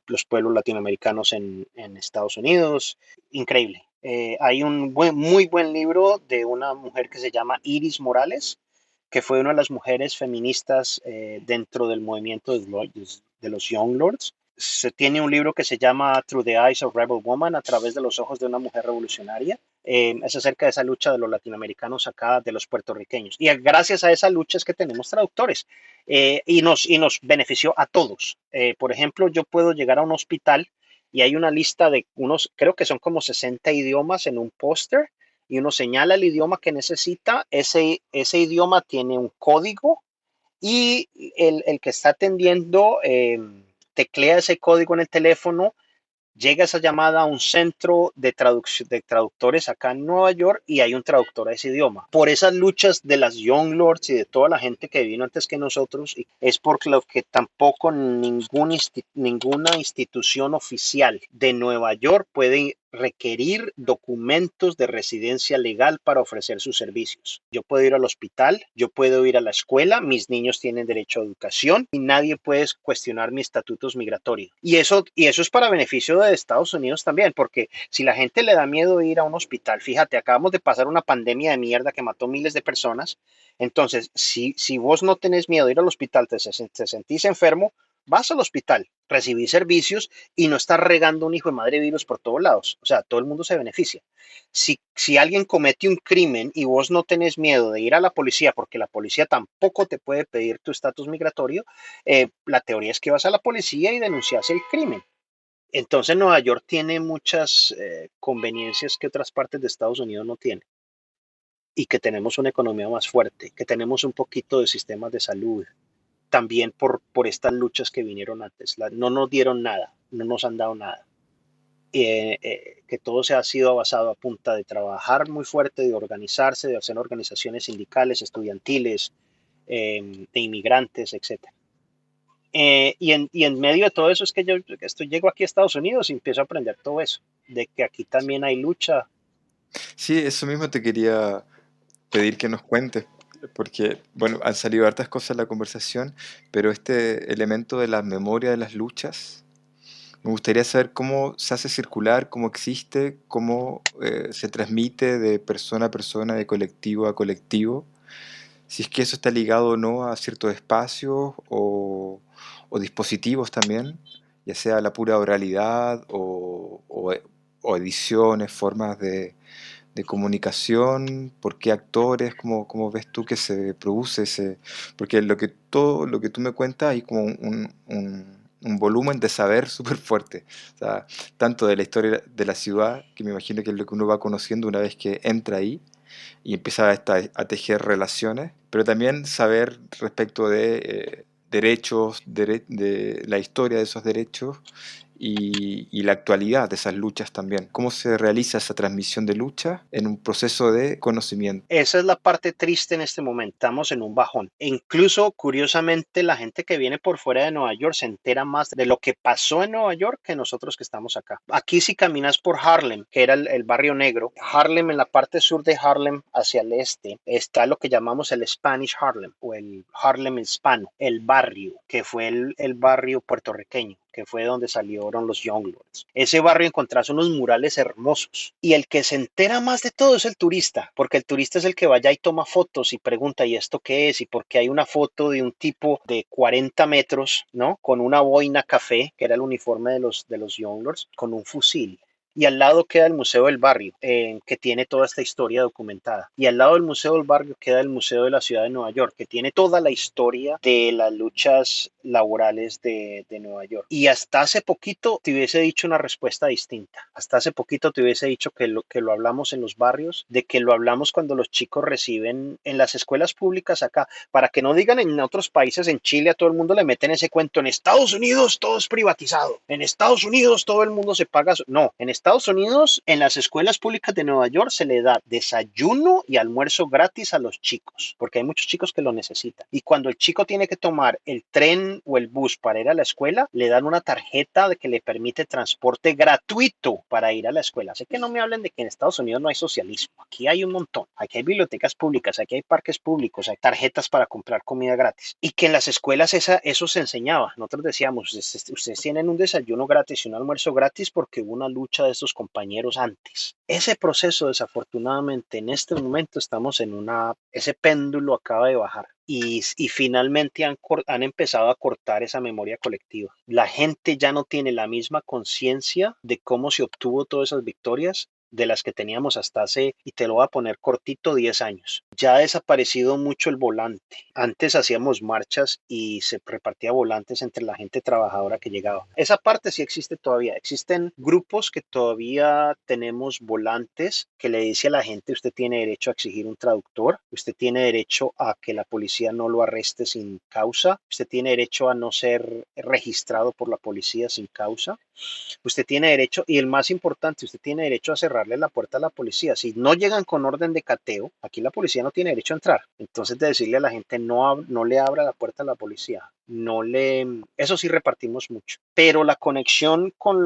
los pueblos latinoamericanos en Estados Unidos. Increíble. Hay un muy buen libro de una mujer que se llama Iris Morales, que fue una de las mujeres feministas dentro del movimiento de los Young Lords. Se tiene un libro que se llama Through the Eyes of Rebel Woman, a través de los ojos de una mujer revolucionaria. Es acerca de esa lucha de los latinoamericanos acá, de los puertorriqueños. Y gracias a esa lucha es que tenemos traductores. Y nos benefició a todos. Por ejemplo, yo puedo llegar a un hospital y hay una lista de unos, creo que son como 60 idiomas en un póster, y uno señala el idioma que necesita, ese idioma tiene un código y el que está atendiendo teclea ese código en el teléfono, llega esa llamada a un centro de traductores acá en Nueva York y hay un traductor a ese idioma. Por esas luchas de las Young Lords y de toda la gente que vino antes que nosotros, es por lo que tampoco ninguna institución oficial de Nueva York puede requerir documentos de residencia legal para ofrecer sus servicios. Yo puedo ir al hospital, yo puedo ir a la escuela, mis niños tienen derecho a educación y nadie puede cuestionar mis estatutos migratorios. Y eso es para beneficio de Estados Unidos también, porque si la gente le da miedo ir a un hospital, fíjate, acabamos de pasar una pandemia de mierda que mató miles de personas. Entonces, si vos no tenés miedo de ir al hospital, te sentís enfermo, vas al hospital, recibís servicios y no estás regando un hijo de madre virus por todos lados. O sea, todo el mundo se beneficia. Si alguien comete un crimen y vos no tenés miedo de ir a la policía, porque la policía tampoco te puede pedir tu estatus migratorio, la teoría es que vas a la policía y denuncias el crimen. Entonces Nueva York tiene muchas conveniencias que otras partes de Estados Unidos no tienen. Y que tenemos una economía más fuerte, que tenemos un poquito de sistemas de salud, también por estas luchas que vinieron antes. No nos dieron nada, no nos han dado nada. que todo se ha sido basado a punta de trabajar muy fuerte, de organizarse, de hacer organizaciones sindicales, estudiantiles, de inmigrantes, etcétera. Y en medio de todo eso es que llego aquí a Estados Unidos y empiezo a aprender todo eso, de que aquí también hay lucha. Sí, eso mismo te quería pedir que nos cuentes, porque, bueno, han salido hartas cosas en la conversación, pero este elemento de la memoria de las luchas, me gustaría saber cómo se hace circular, cómo existe, cómo se transmite de persona a persona, de colectivo a colectivo, si es que eso está ligado o no a ciertos espacios o dispositivos también, ya sea la pura oralidad o ediciones, formas de comunicación, por qué actores, cómo ves tú que se produce ese, porque todo lo que tú me cuentas hay como un volumen de saber súper fuerte, o sea, tanto de la historia de la ciudad, que me imagino que es lo que uno va conociendo una vez que entra ahí y empieza a tejer relaciones, pero también saber respecto de derechos, de la historia de esos derechos y la actualidad de esas luchas también. ¿Cómo se realiza esa transmisión de lucha en un proceso de conocimiento? Esa es la parte triste en este momento. Estamos en un bajón. E incluso, curiosamente, la gente que viene por fuera de Nueva York se entera más de lo que pasó en Nueva York que nosotros que estamos acá. Aquí si caminas por Harlem, que era el barrio negro, Harlem, en la parte sur de Harlem hacia el este, está lo que llamamos el Spanish Harlem o el Harlem hispano, el barrio, que fue el barrio puertorriqueño, que fue donde salieron los Young Lords. Ese barrio encontrás unos murales hermosos y el que se entera más de todo es el turista, porque el turista es el que vaya y toma fotos y pregunta, ¿y esto qué es? Y porque hay una foto de un tipo de 40 metros, ¿no? Con una boina café, que era el uniforme de los Young Lords, con un fusil. Y al lado queda el Museo del Barrio, que tiene toda esta historia documentada. Y al lado del Museo del Barrio queda el Museo de la Ciudad de Nueva York, que tiene toda la historia de las luchas laborales de Nueva York. Y hasta hace poquito te hubiese dicho una respuesta distinta. Hasta hace poquito te hubiese dicho que lo hablamos en los barrios, de que lo hablamos cuando los chicos reciben en las escuelas públicas acá, para que no digan en otros países, en Chile a todo el mundo le meten ese cuento, en Estados Unidos todo es privatizado, en Estados Unidos todo el mundo se paga. No, en Estados Unidos, en las escuelas públicas de Nueva York se le da desayuno y almuerzo gratis a los chicos, porque hay muchos chicos que lo necesitan. Y cuando el chico tiene que tomar el tren o el bus para ir a la escuela, le dan una tarjeta que le permite transporte gratuito para ir a la escuela. Sé que no me hablen de que en Estados Unidos no hay socialismo. Aquí hay un montón. Aquí hay bibliotecas públicas, aquí hay parques públicos, hay tarjetas para comprar comida gratis. Y que en las escuelas eso se enseñaba. Nosotros decíamos, ustedes tienen un desayuno gratis y un almuerzo gratis porque hubo una lucha de estos compañeros antes. Ese proceso, desafortunadamente, en este momento estamos en ese péndulo acaba de bajar. Y finalmente han empezado a cortar esa memoria colectiva. La gente ya no tiene la misma conciencia de cómo se obtuvo todas esas victorias de las que teníamos hasta hace, y te lo voy a poner cortito, 10 años. Ya ha desaparecido mucho el volante. Antes hacíamos marchas y se repartía volantes entre la gente trabajadora que llegaba. Esa parte sí existe todavía. Existen grupos que todavía tenemos volantes que le dice a la gente, usted tiene derecho a exigir un traductor, usted tiene derecho a que la policía no lo arreste sin causa, usted tiene derecho a no ser registrado por la policía sin causa. Usted tiene derecho, y el más importante, usted tiene derecho a cerrarle la puerta a la policía. Si no llegan con orden de cateo, aquí la policía no tiene derecho a entrar. Entonces, de decirle a la gente, no le abra la puerta a la policía. Eso sí repartimos mucho. Pero la conexión con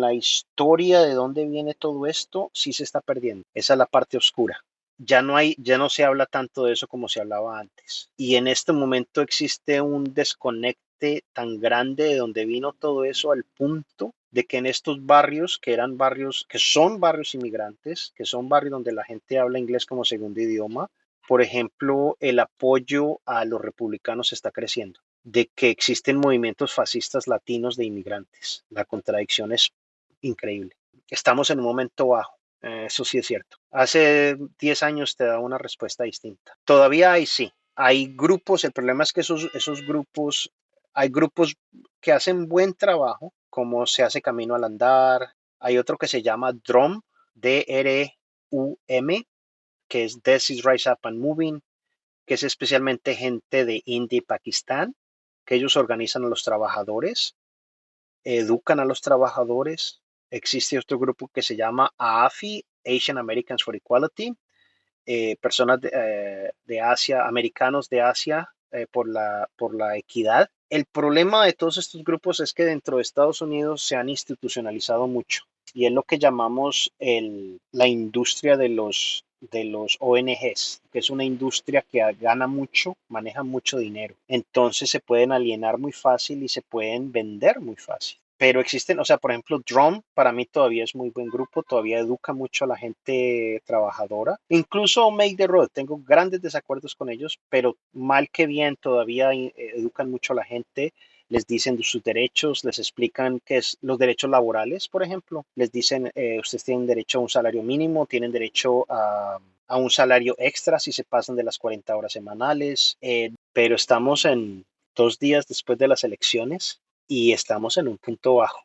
la historia de dónde viene todo esto, sí se está perdiendo. Esa es la parte oscura. Ya no se habla tanto de eso como se hablaba antes. Y en este momento existe un desconecte tan grande de donde vino todo eso, al punto de que en estos barrios, que son barrios inmigrantes, que son barrios donde la gente habla inglés como segundo idioma, por ejemplo, el apoyo a los republicanos está creciendo, de que existen movimientos fascistas latinos de inmigrantes. La contradicción es increíble. Estamos en un momento bajo. Eso sí es cierto. Hace 10 años te da una respuesta distinta. Todavía hay grupos. El problema es que esos grupos, hay grupos que hacen buen trabajo, como Se hace Camino al Andar. Hay otro que se llama DRUM, DRUM, que es This is Rise Up and Moving, que es especialmente gente de India y Pakistán, que ellos organizan a los trabajadores, educan a los trabajadores, existe otro grupo que se llama AAFI, Asian Americans for Equality, personas de Asia, americanos de Asia por la equidad. El problema de todos estos grupos es que dentro de Estados Unidos se han institucionalizado mucho y es lo que llamamos la industria de los ONGs, que es una industria que gana mucho, maneja mucho dinero. Entonces se pueden alienar muy fácil y se pueden vender muy fácil. Pero existen, o sea, por ejemplo, Drum para mí todavía es muy buen grupo, todavía educa mucho a la gente trabajadora. Incluso Make the Road, tengo grandes desacuerdos con ellos, pero mal que bien todavía educan mucho a la gente, les dicen de sus derechos, les explican qué es los derechos laborales, por ejemplo. Les dicen, ustedes tienen derecho a un salario mínimo, tienen derecho a un salario extra si se pasan de las 40 horas semanales, pero estamos en 2 días después de las elecciones y estamos en un punto bajo.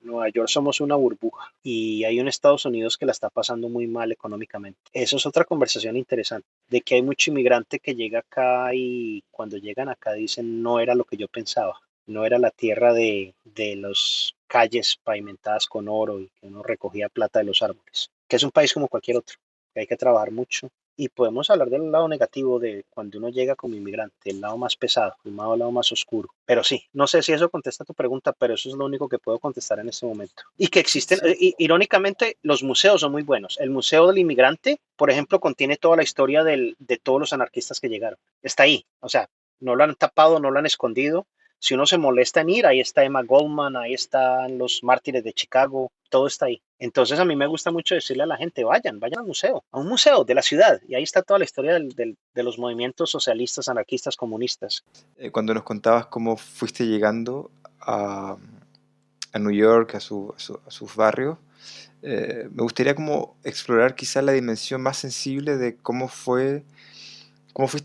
Nueva York somos una burbuja y hay un Estados Unidos que la está pasando muy mal económicamente. Eso es otra conversación interesante, de que hay mucho inmigrante que llega acá y cuando llegan acá dicen no era lo que yo pensaba, no era la tierra de las calles pavimentadas con oro y que uno recogía plata de los árboles, que es un país como cualquier otro, que hay que trabajar mucho. Y podemos hablar del lado negativo de cuando uno llega como inmigrante, el lado más pesado, el lado más oscuro. Pero sí, no sé si eso contesta tu pregunta, pero eso es lo único que puedo contestar en este momento. Y que existen, Sí. irónicamente, los museos son muy buenos. El Museo del Inmigrante, por ejemplo, contiene toda la historia de todos los anarquistas que llegaron. Está ahí, o sea, no lo han tapado, no lo han escondido. Si uno se molesta en ir, ahí está Emma Goldman, ahí están los mártires de Chicago, todo está ahí. Entonces a mí me gusta mucho decirle a la gente, vayan al museo, a un museo de la ciudad, y ahí está toda la historia de los movimientos socialistas, anarquistas, comunistas. Cuando nos contabas cómo fuiste llegando a New York, a sus barrios, me gustaría como explorar quizás la dimensión más sensible de cómo fuiste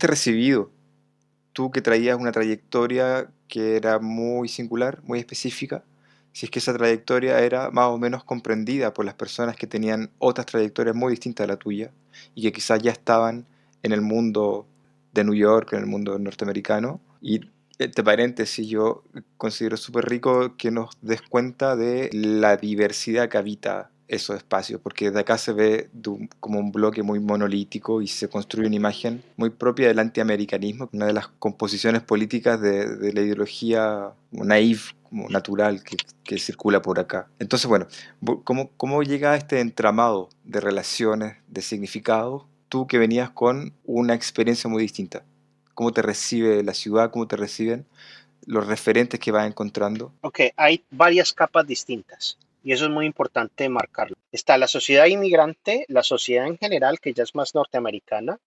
recibido. Tú que traías una trayectoria que era muy singular, muy específica, si es que esa trayectoria era más o menos comprendida por las personas que tenían otras trayectorias muy distintas a la tuya y que quizás ya estaban en el mundo de New York, en el mundo norteamericano. Y entre paréntesis, yo considero súper rico que nos des cuenta de la diversidad que habita esos espacios, porque de acá se ve como un bloque muy monolítico y se construye una imagen muy propia del antiamericanismo, una de las composiciones políticas de la ideología naive, como natural, que circula por acá. Entonces, bueno, ¿cómo llega este entramado de relaciones, de significados, tú que venías con una experiencia muy distinta? ¿Cómo te recibe la ciudad? ¿Cómo te reciben los referentes que vas encontrando? Ok, hay varias capas distintas y eso es muy importante marcarlo. Está la sociedad inmigrante, la sociedad en general, que ya es más norteamericana.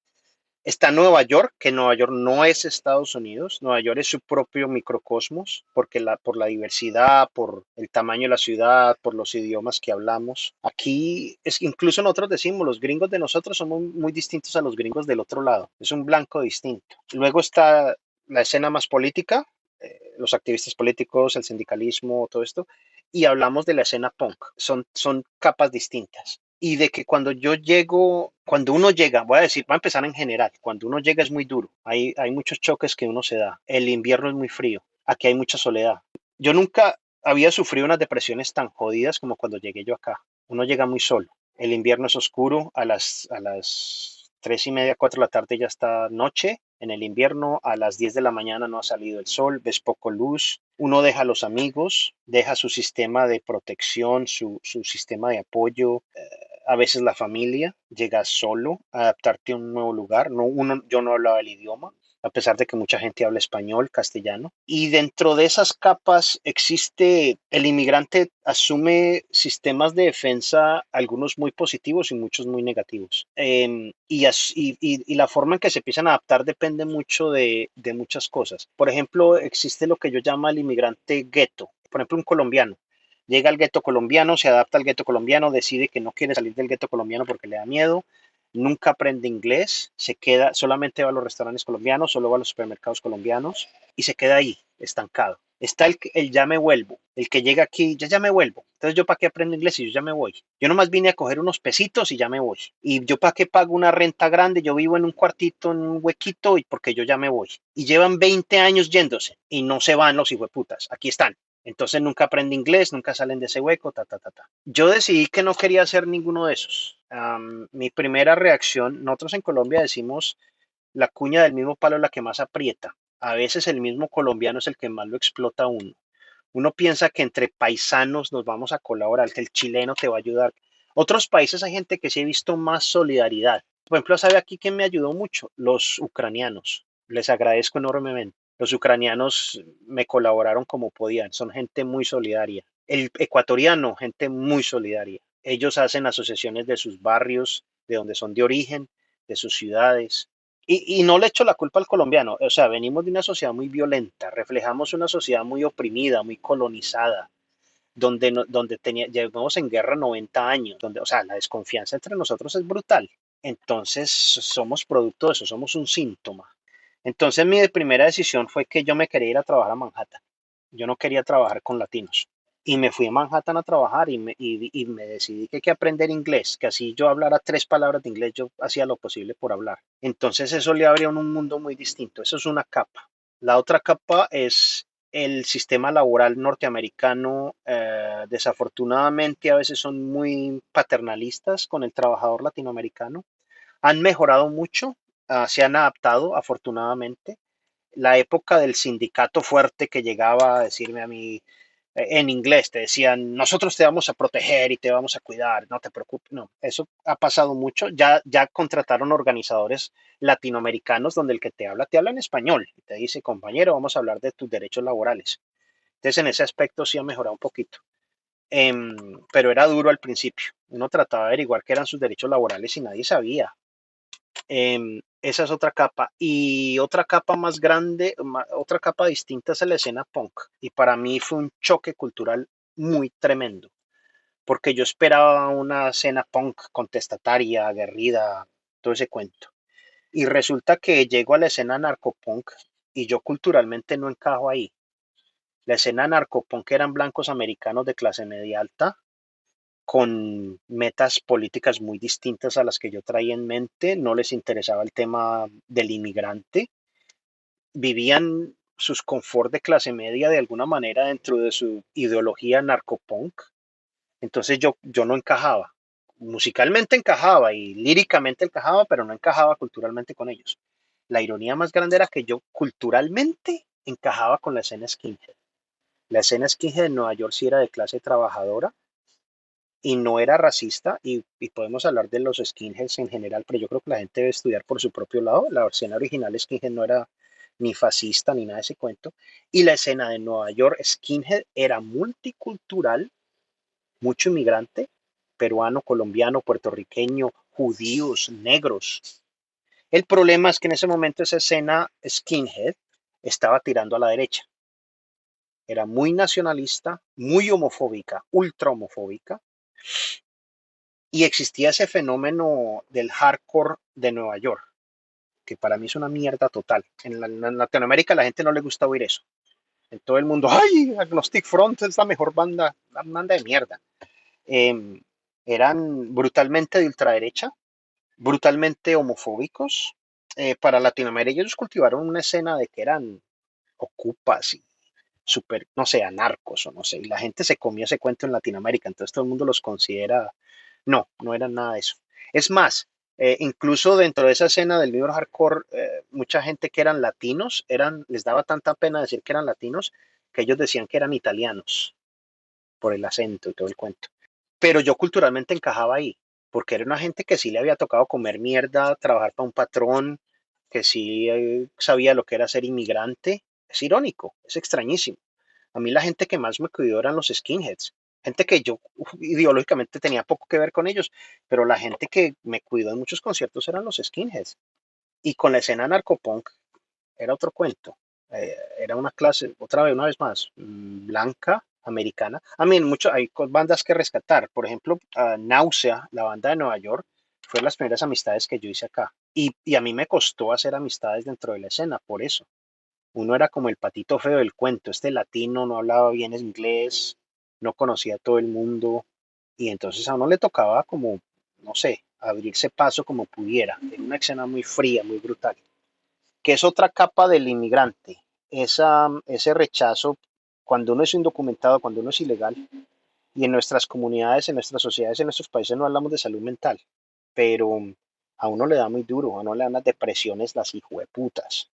Está Nueva York, que Nueva York no es Estados Unidos. Nueva York es su propio microcosmos, porque por la diversidad, por el tamaño de la ciudad, por los idiomas que hablamos. Aquí, incluso nosotros decimos, los gringos de nosotros son muy distintos a los gringos del otro lado. Es un blanco distinto. Luego está la escena más política, los activistas políticos, el sindicalismo, todo esto. Y hablamos de la escena punk. Son capas distintas y de que cuando uno llega, voy a empezar en general, cuando uno llega es muy duro, hay muchos choques que uno se da, el invierno es muy frío, aquí hay mucha soledad. Yo nunca había sufrido unas depresiones tan jodidas como cuando llegué yo acá, uno llega muy solo, el invierno es oscuro, a las 3:30, 4 de la tarde ya está noche, en el invierno a las 10 de la mañana no ha salido el sol, ves poco luz, uno deja a los amigos, deja su sistema de protección, su sistema de apoyo, a veces la familia, llegas solo a adaptarte a un nuevo lugar. Yo no hablaba el idioma, a pesar de que mucha gente habla español, castellano. Y dentro de esas capas existe, el inmigrante asume sistemas de defensa, algunos muy positivos y muchos muy negativos. Y la forma en que se empiezan a adaptar depende mucho de muchas cosas. Por ejemplo, existe lo que yo llamo el inmigrante gueto. Por ejemplo, un colombiano llega al gueto colombiano, se adapta al gueto colombiano, decide que no quiere salir del gueto colombiano porque le da miedo, nunca aprende inglés, se queda, solamente va a los restaurantes colombianos, solo va a los supermercados colombianos y se queda ahí, estancado. Está el ya me vuelvo, el que llega aquí, ya me vuelvo. Entonces, ¿yo para qué aprendo inglés si yo ya me voy? Yo nomás vine a coger unos pesitos y ya me voy. ¿Y yo para qué pago una renta grande? Yo vivo en un cuartito, en un huequito, y porque yo ya me voy. Y llevan 20 años yéndose y no se van los hijueputas. Aquí están. Entonces nunca aprende inglés, nunca salen de ese hueco, ta, ta, ta, ta. Yo decidí que no quería ser ninguno de esos. Mi primera reacción, nosotros en Colombia decimos, la cuña del mismo palo es la que más aprieta. A veces el mismo colombiano es el que más lo explota a uno. Uno piensa que entre paisanos nos vamos a colaborar, que el chileno te va a ayudar. Otros países hay gente que sí he visto más solidaridad. Por ejemplo, ¿sabe aquí quién me ayudó mucho? Los ucranianos. Les agradezco enormemente. Los ucranianos me colaboraron como podían. Son gente muy solidaria. El ecuatoriano, gente muy solidaria. Ellos hacen asociaciones de sus barrios, de donde son de origen, de sus ciudades. Y no le echo la culpa al colombiano, o sea, venimos de una sociedad muy violenta, reflejamos una sociedad muy oprimida, muy colonizada, donde, donde llevamos en guerra 90 años, donde, o sea, la desconfianza entre nosotros es brutal. Entonces, somos producto de eso, somos un síntoma. Entonces, mi primera decisión fue que yo me quería ir a trabajar a Manhattan. Yo no quería trabajar con latinos. Y me fui a Manhattan a trabajar y me decidí que hay que aprender inglés, que así yo hablara 3 palabras de inglés, yo hacía lo posible por hablar. Entonces eso le abrió un mundo muy distinto. Eso es una capa. La otra capa es el sistema laboral norteamericano. Desafortunadamente a veces son muy paternalistas con el trabajador latinoamericano. Han mejorado mucho, se han adaptado afortunadamente. La época del sindicato fuerte que llegaba a decirme a mí, en inglés te decían, nosotros te vamos a proteger y te vamos a cuidar, no te preocupes. No, eso ha pasado mucho. Ya contrataron organizadores latinoamericanos donde el que te habla en español y te dice, compañero, vamos a hablar de tus derechos laborales. Entonces, en ese aspecto sí ha mejorado un poquito. Pero era duro al principio. Uno trataba de averiguar qué eran sus derechos laborales y nadie sabía. Esa es otra capa. Y otra capa más grande, otra capa distinta es la escena punk. Y para mí fue un choque cultural muy tremendo, porque yo esperaba una escena punk contestataria, aguerrida, todo ese cuento. Y resulta que llego a la escena narcopunk y yo culturalmente no encajo ahí. La escena narcopunk eran blancos americanos de clase media alta, con metas políticas muy distintas a las que yo traía en mente, no les interesaba el tema del inmigrante, vivían sus confort de clase media de alguna manera dentro de su ideología narcopunk. Entonces yo no encajaba. Musicalmente encajaba y líricamente encajaba, pero no encajaba culturalmente con ellos. La ironía más grande era que yo culturalmente encajaba con la escena skinhead. La escena skinhead de Nueva York sí era de clase trabajadora, y no era racista, y podemos hablar de los skinheads en general, pero yo creo que la gente debe estudiar por su propio lado. La escena original skinhead no era ni fascista ni nada de ese cuento, y la escena de Nueva York skinhead era multicultural, mucho inmigrante, peruano, colombiano, puertorriqueño, judíos, negros. El problema es que en ese momento esa escena skinhead estaba tirando a la derecha. Era muy nacionalista, muy homofóbica, ultra homofóbica, y existía ese fenómeno del hardcore de Nueva York, que para mí es una mierda total. En Latinoamérica a la gente no le gusta oír eso. En todo el mundo, ¡ay! Agnostic Front es la mejor banda, la banda de mierda. Eh, Eran brutalmente de ultraderecha, brutalmente homofóbicos. Para Latinoamérica ellos cultivaron una escena de que eran ocupas y super, no sé, anarcos o no sé, y la gente se comía ese cuento en Latinoamérica, entonces todo el mundo los considera, no, no eran nada de eso. Es más, incluso dentro de esa escena del New York Hardcore, mucha gente que eran latinos, les daba tanta pena decir que eran latinos, que ellos decían que eran italianos, por el acento y todo el cuento. Pero yo culturalmente encajaba ahí, porque era una gente que sí le había tocado comer mierda, trabajar para un patrón, que sí sabía lo que era ser inmigrante. Es irónico, es extrañísimo. A mí la gente que más me cuidó eran los skinheads, gente que yo ideológicamente tenía poco que ver con ellos, pero la gente que me cuidó en muchos conciertos eran los skinheads. Y con la escena narcopunk era otro cuento. Era una clase, una vez más, blanca, americana. A mí hay bandas que rescatar. Por ejemplo, Náusea, la banda de Nueva York, fue las primeras amistades que yo hice acá. Y a mí me costó hacer amistades dentro de la escena, por eso. Uno era como el patito feo del cuento. Este latino no hablaba bien inglés, no conocía a todo el mundo. Y entonces a uno le tocaba como, no sé, abrirse paso como pudiera. Era una escena muy fría, muy brutal, que es otra capa del inmigrante, ese rechazo cuando uno es indocumentado, cuando uno es ilegal, y en nuestras comunidades, en nuestras sociedades, en nuestros países no hablamos de salud mental, pero a uno le da muy duro, a uno le dan las depresiones, las hijueputas,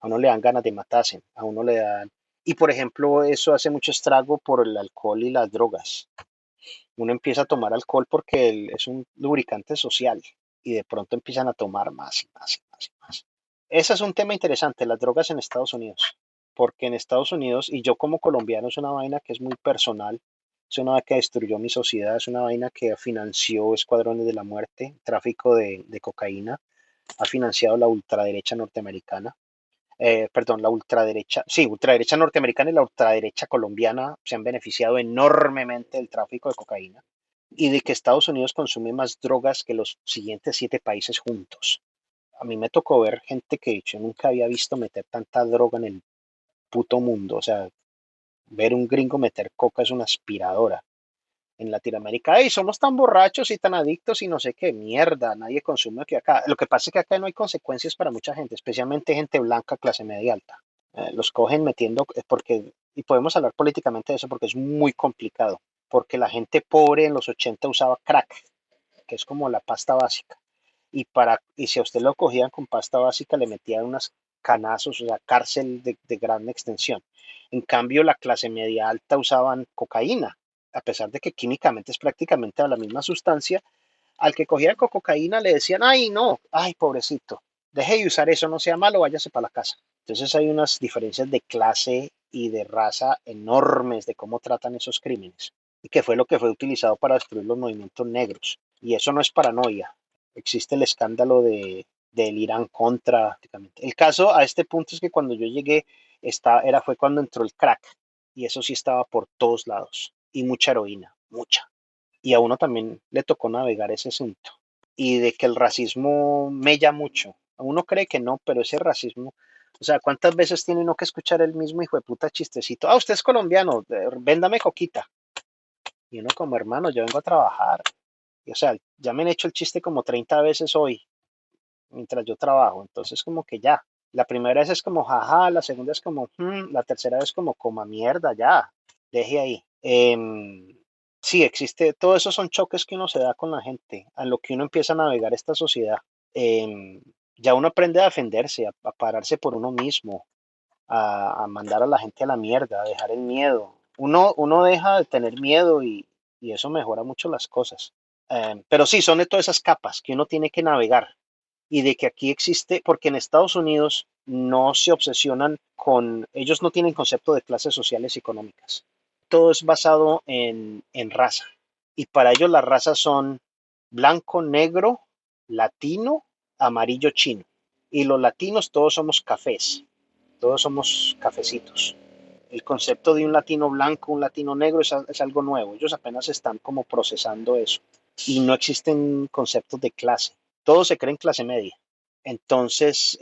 a uno le dan ganas de matarse, a uno le dan... Y por ejemplo, eso hace mucho estrago por el alcohol y las drogas. Uno empieza a tomar alcohol porque es un lubricante social y de pronto empiezan a tomar más y más y más y más. Ese es un tema interesante, las drogas en Estados Unidos, porque en Estados Unidos, y yo como colombiano, es una vaina que es muy personal, es una vaina que destruyó mi sociedad, es una vaina que financió escuadrones de la muerte, tráfico de cocaína, ha financiado la ultraderecha norteamericana, perdón, la ultraderecha, sí, ultraderecha norteamericana y la ultraderecha colombiana se han beneficiado enormemente del tráfico de cocaína y de que Estados Unidos consume más drogas que los siguientes 7 países juntos. A mí me tocó ver gente que yo nunca había visto meter tanta droga en el puto mundo. O sea, ver un gringo meter coca es una aspiradora. En Latinoamérica, ¡ay! Somos tan borrachos y tan adictos y no sé qué mierda, nadie consume aquí acá. Lo que pasa es que acá no hay consecuencias para mucha gente, especialmente gente blanca, clase media alta. Los cogen metiendo, porque, y podemos hablar políticamente de eso porque es muy complicado, porque la gente pobre en los 80 usaba crack, que es como la pasta básica. Y si a usted lo cogían con pasta básica, le metían unas canazos, o sea, cárcel de gran extensión. En cambio, la clase media alta usaban cocaína, a pesar de que químicamente es prácticamente la misma sustancia. Al que cogían con cocaína le decían, ay, no, ay, pobrecito, deje de usar eso, no sea malo, váyase para la casa. Entonces hay unas diferencias de clase y de raza enormes de cómo tratan esos crímenes, y que fue lo que fue utilizado para destruir los movimientos negros. Y eso no es paranoia, existe el escándalo del Irán contra, prácticamente. El caso a este punto es que cuando yo llegué, fue cuando entró el crack, y eso sí estaba por todos lados, y mucha heroína, mucha. Y a uno también le tocó navegar ese asunto. Y de que el racismo mella mucho. A uno cree que no, pero ese racismo, o sea, ¿cuántas veces tiene uno que escuchar el mismo hijo de puta chistecito? Ah, usted es colombiano, véndame coquita. Y uno como hermano, yo vengo a trabajar. Y, o sea, ya me han hecho el chiste como 30 veces hoy, mientras yo trabajo. Entonces, como que ya. La primera vez es como jaja, la segunda es como, la tercera vez como coma mierda, ya. Deje ahí. Sí, existe, todo eso son choques que uno se da con la gente, a lo que uno empieza a navegar esta sociedad. Em, ya uno aprende a defenderse, a pararse por uno mismo, a mandar a la gente a la mierda, a dejar el miedo. Uno deja de tener miedo y eso mejora mucho las cosas. Pero sí, son de todas esas capas que uno tiene que navegar y de que aquí existe, porque en Estados Unidos no se obsesionan con, ellos no tienen concepto de clases sociales y económicas. Todo es basado en raza. Y para ellos las razas son blanco, negro, latino, amarillo, chino. Y los latinos todos somos cafés, todos somos cafecitos. El concepto de un latino blanco, un latino negro es algo nuevo. Ellos apenas están como procesando eso. Y no existen conceptos de clase. Todos se creen clase media. Entonces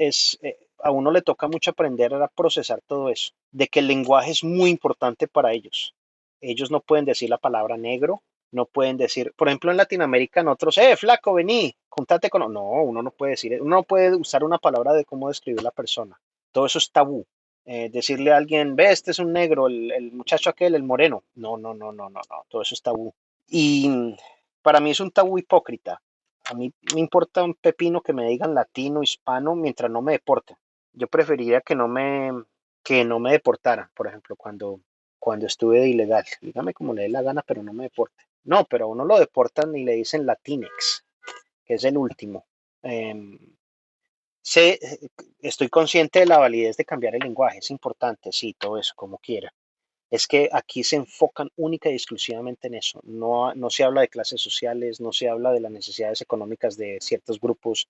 a uno le toca mucho aprender a procesar todo eso. De que el lenguaje es muy importante para ellos. Ellos no pueden decir la palabra negro, no pueden decir, por ejemplo en Latinoamérica nosotros, flaco, vení, juntate con... No, uno no puede decir, uno no puede usar una palabra de cómo describir a la persona. Todo eso es tabú. Decirle a alguien, ve, este es un negro, el muchacho aquel, el moreno. No, no, no, no, no, no, todo eso es tabú. Y para mí es un tabú hipócrita. A mí me importa un pepino que me digan latino, hispano, mientras no me deporten. Yo preferiría que no me deportaran, por ejemplo, cuando estuve de ilegal. Dígame como le dé la gana, pero no me deporte. No, pero a uno lo deportan y le dicen Latinex, que es el último. Em, sé, estoy consciente de la validez de cambiar el lenguaje, es importante, sí, todo eso, como quiera. Es que aquí se enfocan única y exclusivamente en eso. No, no se habla de clases sociales, no se habla de las necesidades económicas de ciertos grupos,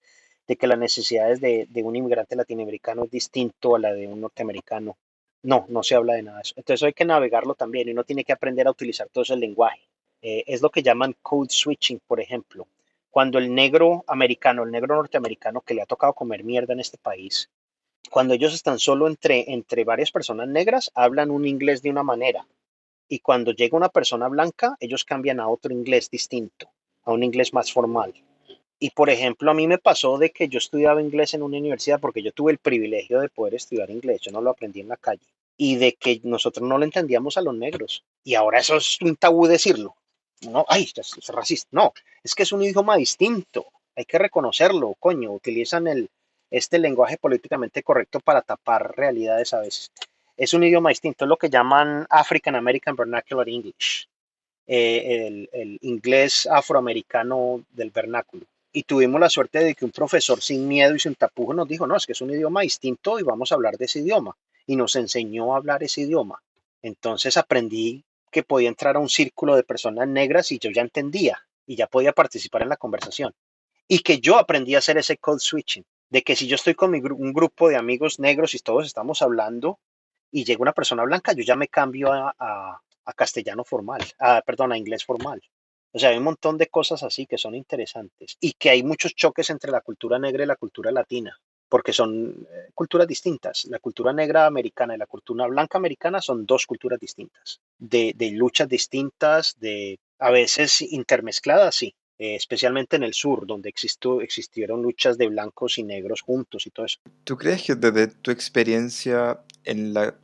de que las necesidades de un inmigrante latinoamericano es distinto a la de un norteamericano. No, no se habla de nada de eso. Entonces hay que navegarlo también y uno tiene que aprender a utilizar todo ese lenguaje. Es lo que llaman code switching, por ejemplo. Cuando el negro americano, el negro norteamericano que le ha tocado comer mierda en este país, cuando ellos están solo entre varias personas negras, hablan un inglés de una manera. Y cuando llega una persona blanca, ellos cambian a otro inglés distinto, a un inglés más formal. Y por ejemplo, a mí me pasó de que yo estudiaba inglés en una universidad porque yo tuve el privilegio de poder estudiar inglés, yo no lo aprendí en la calle. y de que nosotros no le entendíamos a los negros. Y ahora eso es un tabú decirlo. No, ay, es racista. No, es que es un idioma distinto. Hay que reconocerlo, coño. Utilizan este lenguaje políticamente correcto para tapar realidades a veces. Es un idioma distinto, es lo que llaman African American Vernacular English, el inglés afroamericano del vernáculo. Y tuvimos la suerte de que un profesor sin miedo y sin tapujos nos dijo, no, es que es un idioma distinto y vamos a hablar de ese idioma. Y nos enseñó a hablar ese idioma. Entonces aprendí que podía entrar a un círculo de personas negras y yo ya entendía y ya podía participar en la conversación. Y que yo aprendí a hacer ese code switching, de que si yo estoy con un grupo de amigos negros y todos estamos hablando y llega una persona blanca, yo ya me cambio a castellano formal, perdón, a inglés formal. O sea, hay un montón de cosas así que son interesantes y que hay muchos choques entre la cultura negra y la cultura latina, porque son culturas distintas. La cultura negra americana y la cultura blanca americana son dos culturas distintas, de luchas distintas, de a veces intermezcladas, sí, especialmente en el sur, donde existieron luchas de blancos y negros juntos y todo eso. ¿Tú crees que desde tu experiencia en la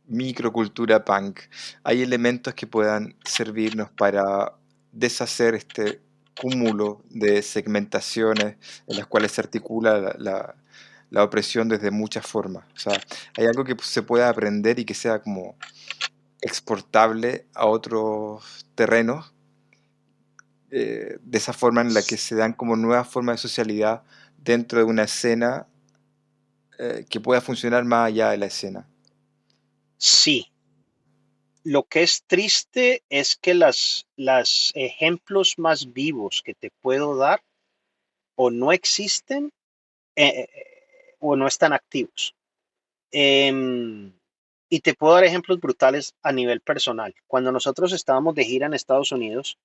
microcultura punk hay elementos que puedan servirnos para deshacer este cúmulo de segmentaciones en las cuales se articula la opresión desde muchas formas? O sea, ¿hay algo que se pueda aprender y que sea como exportable a otros terrenos, de esa forma en la que se dan como nuevas formas de socialidad dentro de una escena que pueda funcionar más allá de la escena? Sí, lo que es triste es que las ejemplos más vivos que te puedo dar o no existen o no están activos. Em, y te puedo dar ejemplos brutales a nivel personal. Cuando nosotros estábamos de gira en Estados Unidos,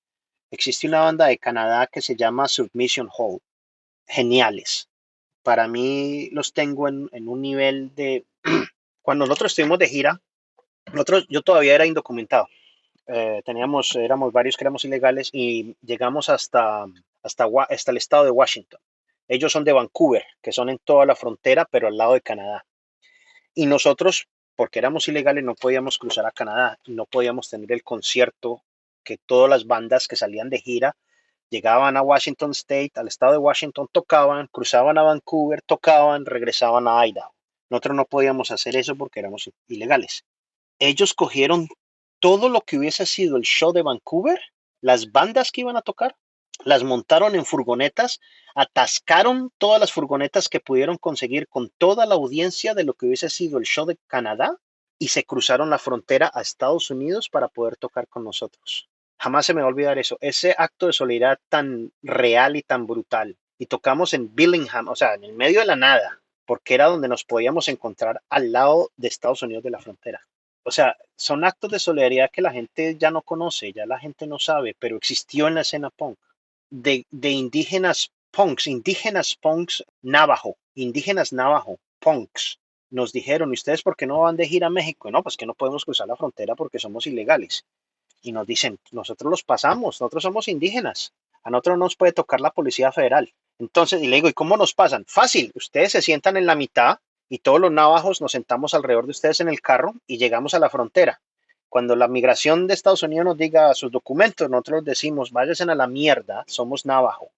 existe una banda de Canadá que se llama Submission Hall. Geniales. Para mí los tengo en un nivel de... Cuando nosotros estuvimos de gira, yo todavía era indocumentado. Éramos varios que éramos ilegales y llegamos hasta el estado de Washington. Ellos son de Vancouver, que son en toda la frontera, pero al lado de Canadá. Y nosotros, porque éramos ilegales, no podíamos cruzar a Canadá, no podíamos tener el concierto que todas las bandas que salían de gira llegaban a Washington State, al estado de Washington, tocaban, cruzaban a Vancouver, tocaban, regresaban a Idaho. Nosotros no podíamos hacer eso porque éramos ilegales. Ellos cogieron todo lo que hubiese sido el show de Vancouver, las bandas que iban a tocar, las montaron en furgonetas, atascaron todas las furgonetas que pudieron conseguir con toda la audiencia de lo que hubiese sido el show de Canadá y se cruzaron la frontera a Estados Unidos para poder tocar con nosotros. Jamás se me va a olvidar eso, ese acto de solidaridad tan real y tan brutal. Y tocamos en Billingham, o sea, en el medio de la nada, porque era donde nos podíamos encontrar al lado de Estados Unidos de la frontera. O sea, son actos de solidaridad que la gente ya no conoce, ya la gente no sabe, pero existió en la escena punk. De indígenas punks navajo, punks. Nos dijeron, ¿y ustedes por qué no van de gira a México? No, pues que no podemos cruzar la frontera porque somos ilegales. Y nos dicen, nosotros los pasamos, nosotros somos indígenas, a nosotros no nos puede tocar la Policía Federal. Entonces, y le digo, ¿y cómo nos pasan? Fácil, ustedes se sientan en la mitad y todos los navajos nos sentamos alrededor de ustedes en el carro y llegamos a la frontera. Cuando la migración de Estados Unidos nos diga sus documentos, nosotros decimos, váyanse a la mierda, somos navajo.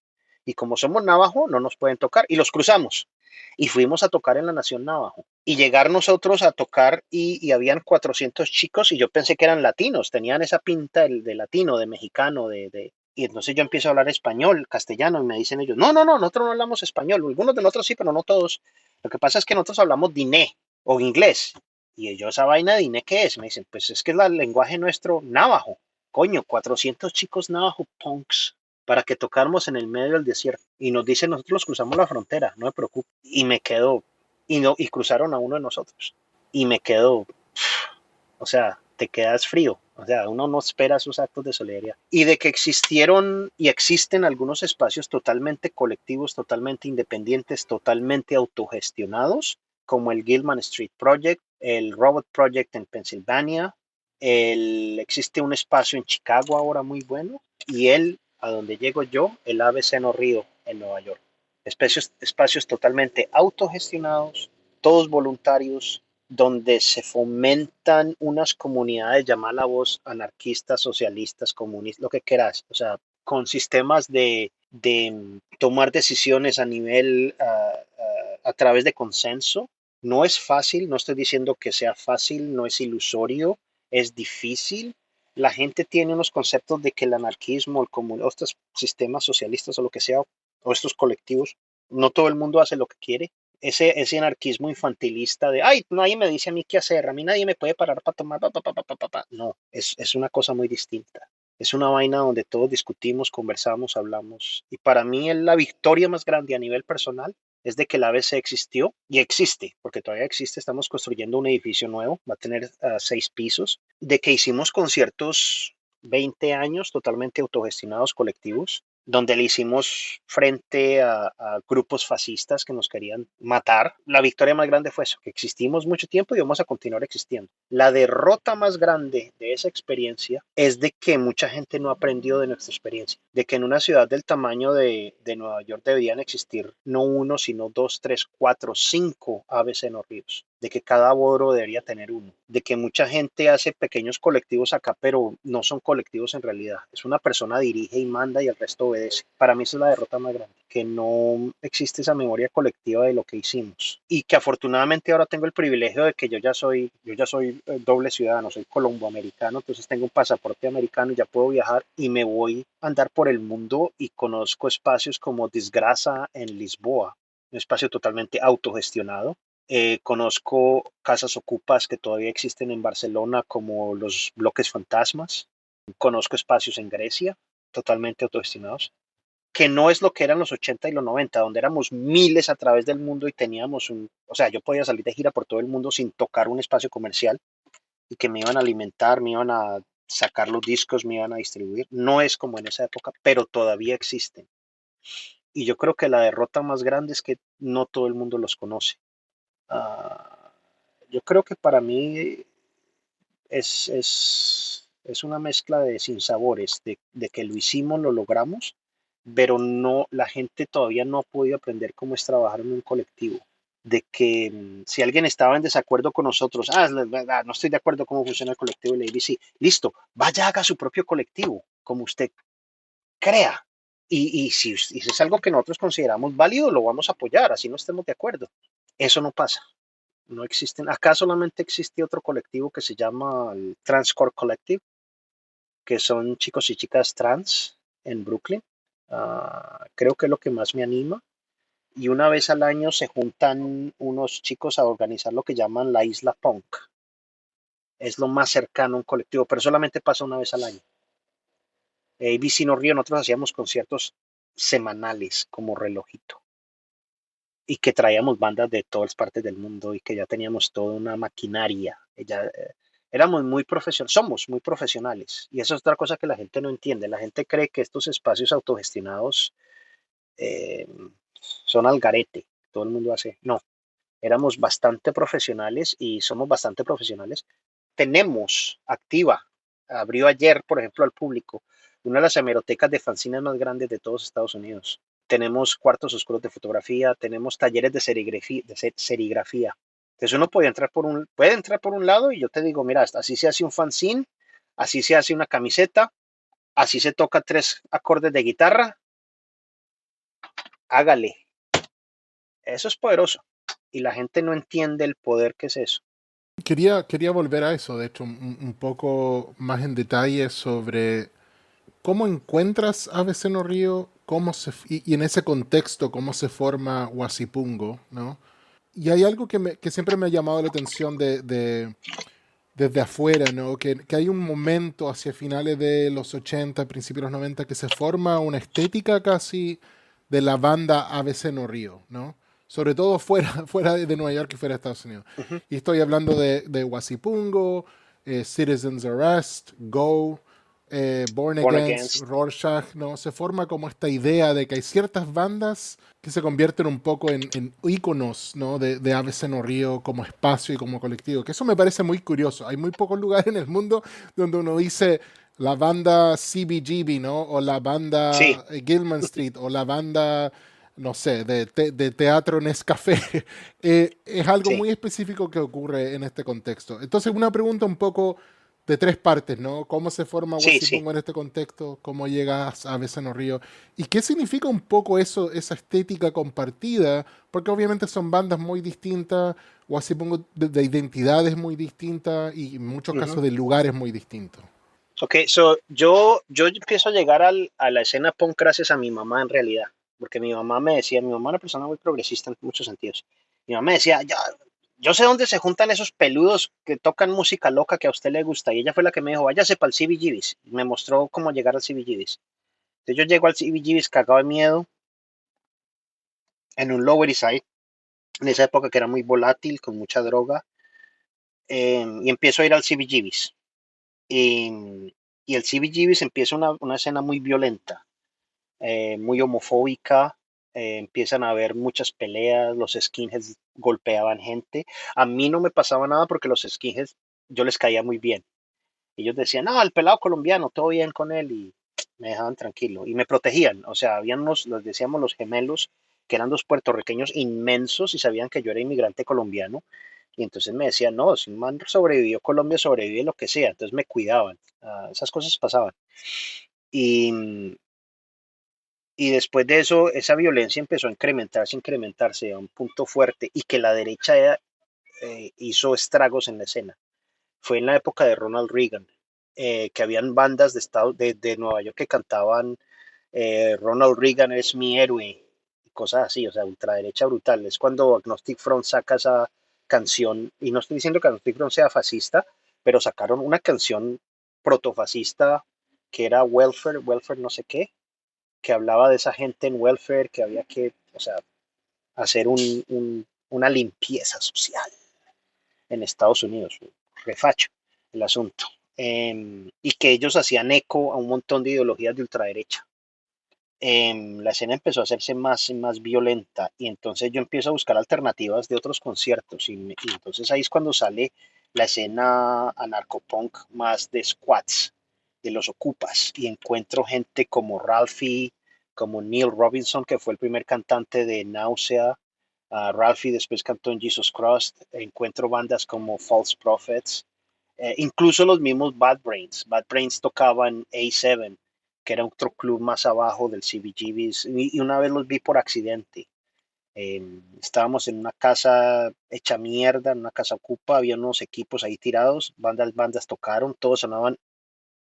Y como somos navajo, no nos pueden tocar. Y los cruzamos. Y fuimos a tocar en la Nación Navajo. Y llegar nosotros a tocar y habían 400 chicos y yo pensé que eran latinos. Tenían esa pinta de latino, de mexicano, Y entonces yo empiezo a hablar español, castellano, y me dicen ellos, no, nosotros no hablamos español. Algunos de nosotros sí, pero no todos. Lo que pasa es que nosotros hablamos diné o inglés. Y ellos, esa vaina de diné, ¿qué es? Me dicen, pues es que es el lenguaje nuestro navajo. Coño, 400 chicos navajo punks para que tocáramos en el medio del desierto. Y nos dicen, nosotros cruzamos la frontera, no me preocupe. Y me quedo, y cruzaron a uno de nosotros. Y me quedo, o sea, te quedas frío. O sea, uno no espera esos actos de solidaridad. Y de que existieron y existen algunos espacios totalmente colectivos, totalmente independientes, totalmente autogestionados, como el Gilman Street Project, el Robot Project en Pensilvania, existe un espacio en Chicago ahora muy bueno, y a donde llego yo, el ABC No Río en Nueva York. Espacios totalmente autogestionados, todos voluntarios, donde se fomentan unas comunidades, llamarla vos, anarquistas, socialistas, comunistas, lo que quieras, o sea, con sistemas de tomar decisiones a nivel, a través de consenso. No es fácil, no estoy diciendo que sea fácil, no es ilusorio, es difícil. La gente tiene unos conceptos de que el anarquismo, o estos sistemas socialistas o lo que sea, o estos colectivos, no todo el mundo hace lo que quiere. Ese anarquismo infantilista de, ay, nadie me dice a mí qué hacer, a mí nadie me puede parar para tomar, no, es una cosa muy distinta. Es una vaina donde todos discutimos, conversamos, hablamos. Y para mí la victoria más grande a nivel personal es de que la ABC existió y existe, porque todavía existe. Estamos construyendo un edificio nuevo, va a tener 6 pisos, de que hicimos conciertos 20 años totalmente autogestionados colectivos, donde le hicimos frente a grupos fascistas que nos querían matar. La victoria más grande fue eso, que existimos mucho tiempo y vamos a continuar existiendo. La derrota más grande de esa experiencia es de que mucha gente no aprendió de nuestra experiencia, de que en una ciudad del tamaño de Nueva York deberían existir no uno, sino 2, 3, 4, 5 aves en los ríos, de que cada bodro debería tener uno, de que mucha gente hace pequeños colectivos acá, pero no son colectivos en realidad. Es una persona dirige y manda y el resto obedece. Para mí esa es la derrota más grande, que no existe esa memoria colectiva de lo que hicimos. Y que afortunadamente ahora tengo el privilegio de que yo ya soy doble ciudadano, soy colomboamericano, entonces tengo un pasaporte americano y ya puedo viajar y me voy a andar por el mundo y conozco espacios como Desgraça en Lisboa, un espacio totalmente autogestionado. Conozco casas ocupas que todavía existen en Barcelona como los bloques fantasmas. Conozco espacios en Grecia totalmente autogestionados, que no es lo que eran los 80 y los 90, donde éramos miles a través del mundo y teníamos o sea, yo podía salir de gira por todo el mundo sin tocar un espacio comercial y que me iban a alimentar, me iban a sacar los discos, me iban a distribuir. No es como en esa época, pero todavía existen. Y yo creo que la derrota más grande es que no todo el mundo los conoce. Uh, yo creo que para mí es una mezcla de sinsabores, de que lo hicimos, lo logramos, pero no, la gente todavía no ha podido aprender cómo es trabajar en un colectivo. De que si alguien estaba en desacuerdo con nosotros, no estoy de acuerdo cómo funciona el colectivo de la ABC, listo, vaya, haga su propio colectivo, como usted crea. Y si es algo que nosotros consideramos válido, lo vamos a apoyar, así no estemos de acuerdo. Eso no pasa. No existen. Acá solamente existe otro colectivo que se llama el Transcore Collective, que son chicos y chicas trans en Brooklyn. Creo que es lo que más me anima. Y una vez al año se juntan unos chicos a organizar lo que llaman la Isla Punk. Es lo más cercano a un colectivo, pero solamente pasa una vez al año. ABC No Río, nosotros hacíamos conciertos semanales como relojito. Y que traíamos bandas de todas partes del mundo y que ya teníamos toda una maquinaria. Éramos muy profesionales, somos muy profesionales. Y eso es otra cosa que la gente no entiende. La gente cree que estos espacios autogestionados son al garete. Todo el mundo hace. No, éramos bastante profesionales y somos bastante profesionales. Tenemos activa, abrió ayer, por ejemplo, al público, una de las hemerotecas de fanzines más grandes de todos Estados Unidos. Tenemos cuartos oscuros de fotografía, tenemos talleres de serigrafía. Entonces uno puede entrar por un lado y yo te digo, mira, así se hace un fanzine, así se hace una camiseta, así se toca 3 acordes de guitarra, hágale. Eso es poderoso y la gente no entiende el poder que es eso. Quería volver a eso, de hecho, un poco más en detalle sobre cómo encuentras ABC No Río, y en ese contexto, cómo se forma Huasipungo, ¿no? Y hay algo que siempre me ha llamado la atención desde afuera, ¿no? Que hay un momento hacia finales de los 80, principios de los 90, que se forma una estética casi de la banda ABC No Río, ¿no? Sobre todo fuera de Nueva York y fuera de Estados Unidos. Uh-huh. Y estoy hablando de Huasipungo, Citizens Arrest, Go, Born Against, Rorschach, ¿no? Se forma como esta idea de que hay ciertas bandas que se convierten un poco en íconos, ¿no? de ABC No Río como espacio y como colectivo, que eso me parece muy curioso. Hay muy pocos lugares en el mundo donde uno dice la banda CBGB, ¿no? O la banda sí. Gilman Street, o la banda no sé, de teatro Nescafé. Es algo Sí, muy específico que ocurre en este contexto. Entonces, una pregunta un poco de tres partes, ¿no? ¿Cómo se forma sí, sí. Huasipungo en este contexto? ¿Cómo llegas a Beceno Río? ¿Y qué significa un poco eso, esa estética compartida? Porque obviamente son bandas muy distintas, Huasipungo de identidades muy distintas y en muchos Ujú. casos de lugares muy distintos. Ok, so yo empiezo a llegar a la escena punk gracias a mi mamá en realidad, porque mi mamá me decía, mi mamá es una persona muy progresista en muchos sentidos. Mi mamá me decía, yo sé dónde se juntan esos peludos que tocan música loca que a usted le gusta, y ella fue la que me dijo, váyase para el CBGB's, me mostró cómo llegar al CBGB's. Entonces yo llego al CBGB's cagado de miedo en un Lower East Side, en esa época que era muy volátil, con mucha droga, y empiezo a ir al CBGB's. Y el CBGB's empieza una escena muy violenta, muy homofóbica, empiezan a haber muchas peleas, los skinheads golpeaban gente. A mí no me pasaba nada porque los skinheads yo les caía muy bien. Ellos decían, no, el pelado colombiano, todo bien con él y me dejaban tranquilo y me protegían. O sea, habían los decíamos los gemelos, que eran dos puertorriqueños inmensos y sabían que yo era inmigrante colombiano. Y entonces me decían, no, si un man sobrevivió Colombia, sobrevive lo que sea. Entonces me cuidaban. Esas cosas pasaban. Y, y después de eso, esa violencia empezó a incrementarse a un punto fuerte y que la derecha hizo estragos en la escena. Fue en la época de Ronald Reagan, que habían bandas de Nueva York que cantaban Ronald Reagan es mi héroe, y cosas así, o sea, ultraderecha brutal. Es cuando Agnostic Front saca esa canción, y no estoy diciendo que Agnostic Front sea fascista, pero sacaron una canción protofascista que era Welfare no sé qué, que hablaba de esa gente en welfare, que había que, o sea, hacer una limpieza social en Estados Unidos, refacho el asunto. Y que ellos hacían eco a un montón de ideologías de ultraderecha. La escena empezó a hacerse más y más violenta y entonces yo empiezo a buscar alternativas de otros conciertos y entonces ahí es cuando sale la escena anarcopunk más de squats, de los ocupas y encuentro gente como Ralphie, como Neil Robinson que fue el primer cantante de Nausea, Ralphie después cantó en Jesus Christ, encuentro bandas como False Prophets, incluso los mismos Bad Brains. Bad Brains tocaban A7, que era otro club más abajo del CBGB's, y una vez los vi por accidente. Estábamos en una casa hecha mierda, en una casa ocupa, había unos equipos ahí tirados, bandas tocaron, todos sonaban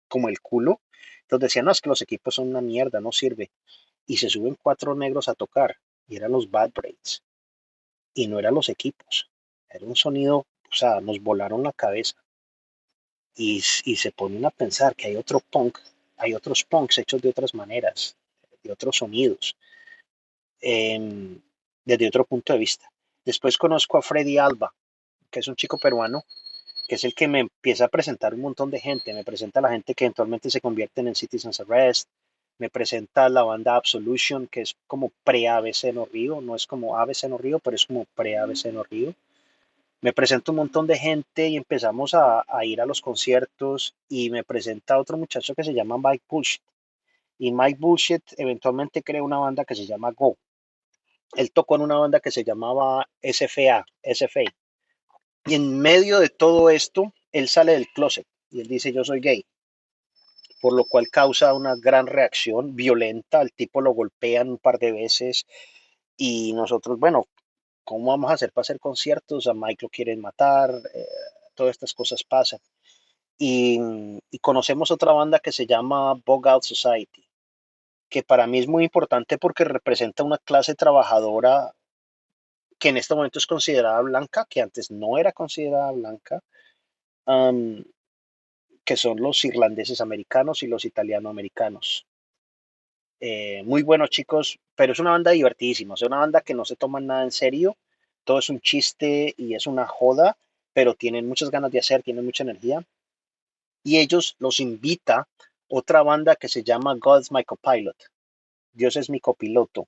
como el culo. Entonces decían, no, es que los equipos son una mierda, no sirve. Y se suben cuatro negros a tocar, y eran los Bad Brains, y no eran los equipos. Era un sonido, o sea, nos volaron la cabeza. Y se ponen a pensar que hay otro punk, hay otros punks hechos de otras maneras, de otros sonidos, eh, desde otro punto de vista. Después conozco a Freddy Alba, que es un chico peruano, que es el que me empieza a presentar un montón de gente. Me presenta a la gente que eventualmente se convierten en Citizens Arrest. Me presenta a la banda Absolution, que es como pre-ABC No Río. No es como ABC No Río, pero es como pre-ABC No Río. Me presenta un montón de gente y empezamos a ir a los conciertos y me presenta otro muchacho que se llama Mike Bullshit. Y Mike Bullshit eventualmente crea una banda que se llama Go. Él tocó en una banda que se llamaba SFA. Y en medio de todo esto, él sale del closet y él dice yo soy gay, por lo cual causa una gran reacción violenta. Al tipo lo golpean un par de veces y nosotros, bueno, ¿cómo vamos a hacer para hacer conciertos? A Mike lo quieren matar, todas estas cosas pasan. Y, y conocemos otra banda que se llama Bug Out Society, que para mí es muy importante porque representa una clase trabajadora que en este momento es considerada blanca, que antes no era considerada blanca, um, que son los irlandeses americanos y los italiano americanos. Muy buenos chicos, pero es una banda divertidísima, es una banda que no se toma nada en serio, todo es un chiste y es una joda, pero tienen muchas ganas de hacer, tienen mucha energía. Y ellos los invita otra banda que se llama God's My Copilot, Dios es mi copiloto.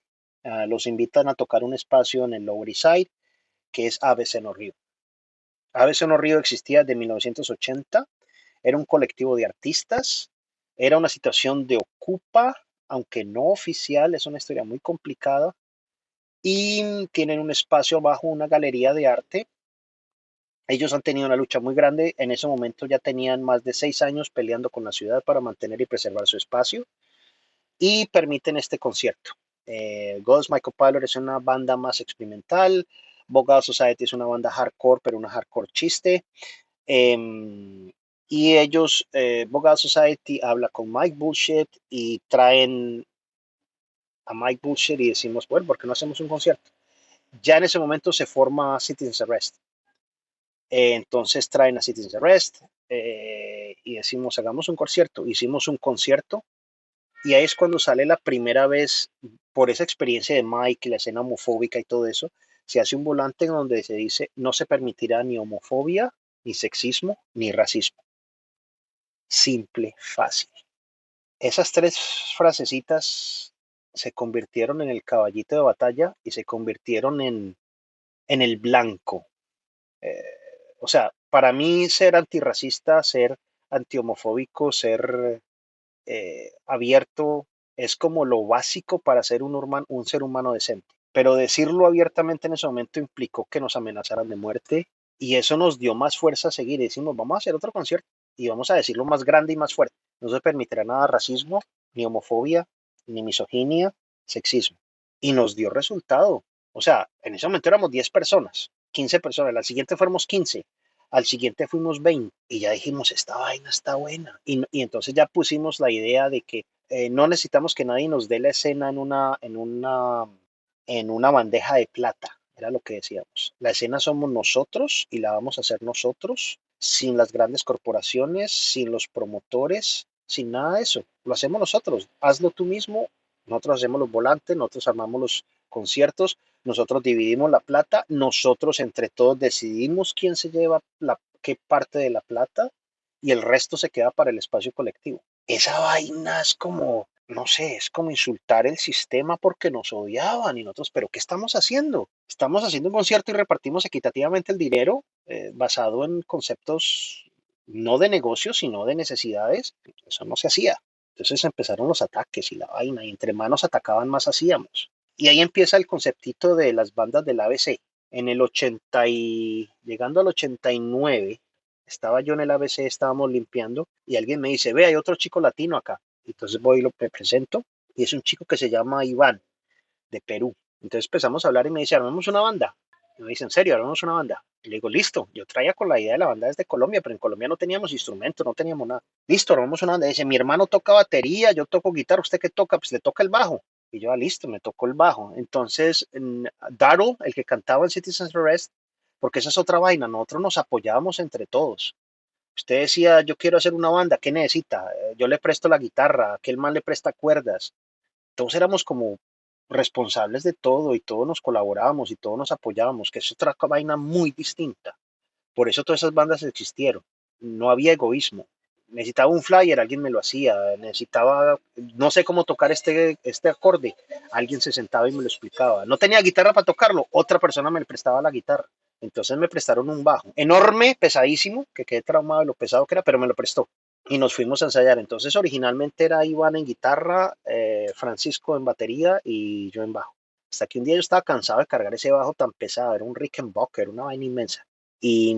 Los invitan a tocar un espacio en el Lower East Side que es ABC No Río. ABC No Río existía de 1980, era un colectivo de artistas, era una situación de ocupa, aunque no oficial, es una historia muy complicada. y tienen un espacio abajo, una galería de arte. Ellos han tenido una lucha muy grande. En ese momento ya tenían más de 6 años peleando con la ciudad para mantener y preservar su espacio y permiten este concierto. Ghost Michael Pyler es una banda más experimental. Bogart Society es una banda hardcore, pero una hardcore chiste. Y ellos, Bogart Society habla con Mike Bullshit y traen a Mike Bullshit y decimos, bueno, ¿por qué no hacemos un concierto? Ya en ese momento se forma Citizen's Arrest. Entonces traen a Citizen's Arrest y decimos, hagamos un concierto. Hicimos un concierto y ahí es cuando sale la primera vez, por esa experiencia de Mike y la escena homofóbica y todo eso, se hace un volante en donde se dice, no se permitirá ni homofobia, ni sexismo, ni racismo. Simple, fácil. Esas tres frasecitas se convirtieron en el caballito de batalla y se convirtieron en el blanco. Eh, o sea, para mí ser antirracista, ser antihomofóbico, ser abierto, es como lo básico para ser un ser humano decente. Pero decirlo abiertamente en ese momento implicó que nos amenazaran de muerte y eso nos dio más fuerza a seguir. Y decimos, vamos a hacer otro concierto y vamos a decirlo más grande y más fuerte. No se permitirá nada racismo, ni homofobia, ni misoginia, sexismo. Y nos dio resultado. O sea, en ese momento éramos 10 personas, 15 personas. Al siguiente fuimos 15. Al siguiente fuimos 20 y ya dijimos, esta vaina está buena. Y entonces ya pusimos la idea de que no necesitamos que nadie nos dé la escena en una bandeja de plata. Era lo que decíamos. La escena somos nosotros y la vamos a hacer nosotros, sin las grandes corporaciones, sin los promotores, sin nada de eso. Lo hacemos nosotros. Hazlo tú mismo. Nosotros hacemos los volantes, nosotros armamos los conciertos, nosotros dividimos la plata, nosotros entre todos decidimos quién se lleva qué parte de la plata y el resto se queda para el espacio colectivo. Esa vaina es como, no sé, es como insultar el sistema porque nos odiaban y nosotros, pero ¿qué estamos haciendo? Estamos haciendo un concierto y repartimos equitativamente el dinero basado en conceptos no de negocios, sino de necesidades. Eso no se hacía. Entonces empezaron los ataques y la vaina, y entre manos atacaban, más hacíamos. Y ahí empieza el conceptito de las bandas del ABC. En el 80 llegando al 89, estaba yo en el ABC, estábamos limpiando, y alguien me dice, ve, hay otro chico latino acá. Entonces voy y lo presento, y es un chico que se llama Iván, de Perú. Entonces empezamos a hablar y me dice, armemos una banda. Y me dice, ¿en serio, armemos una banda? Y le digo, listo. Yo traía con la idea de la banda desde Colombia, pero en Colombia no teníamos instrumentos, no teníamos nada. Listo, armamos una banda. Y dice, mi hermano toca batería, yo toco guitarra, ¿usted qué toca? Pues le toca el bajo. Y yo, listo, me tocó el bajo. Entonces, Daryl, el que cantaba en Citizen's Arrest, porque esa es otra vaina, nosotros nos apoyábamos entre todos. Usted decía, yo quiero hacer una banda, ¿qué necesita? Yo le presto la guitarra, aquel man le presta cuerdas. Todos éramos como responsables de todo y todos nos colaborábamos y todos nos apoyábamos, que es otra vaina muy distinta. Por eso todas esas bandas existieron. No había egoísmo. Necesitaba un flyer, alguien me lo hacía. Necesitaba, no sé cómo tocar este acorde. Alguien se sentaba y me lo explicaba. No tenía guitarra para tocarlo, otra persona me prestaba la guitarra. Entonces me prestaron un bajo enorme, pesadísimo, que quedé traumado de lo pesado que era, pero me lo prestó. Y nos fuimos a ensayar. Entonces originalmente era Iván en guitarra, Francisco en batería y yo en bajo. Hasta que un día yo estaba cansado de cargar ese bajo tan pesado, era un Rickenbacker, una vaina inmensa. Y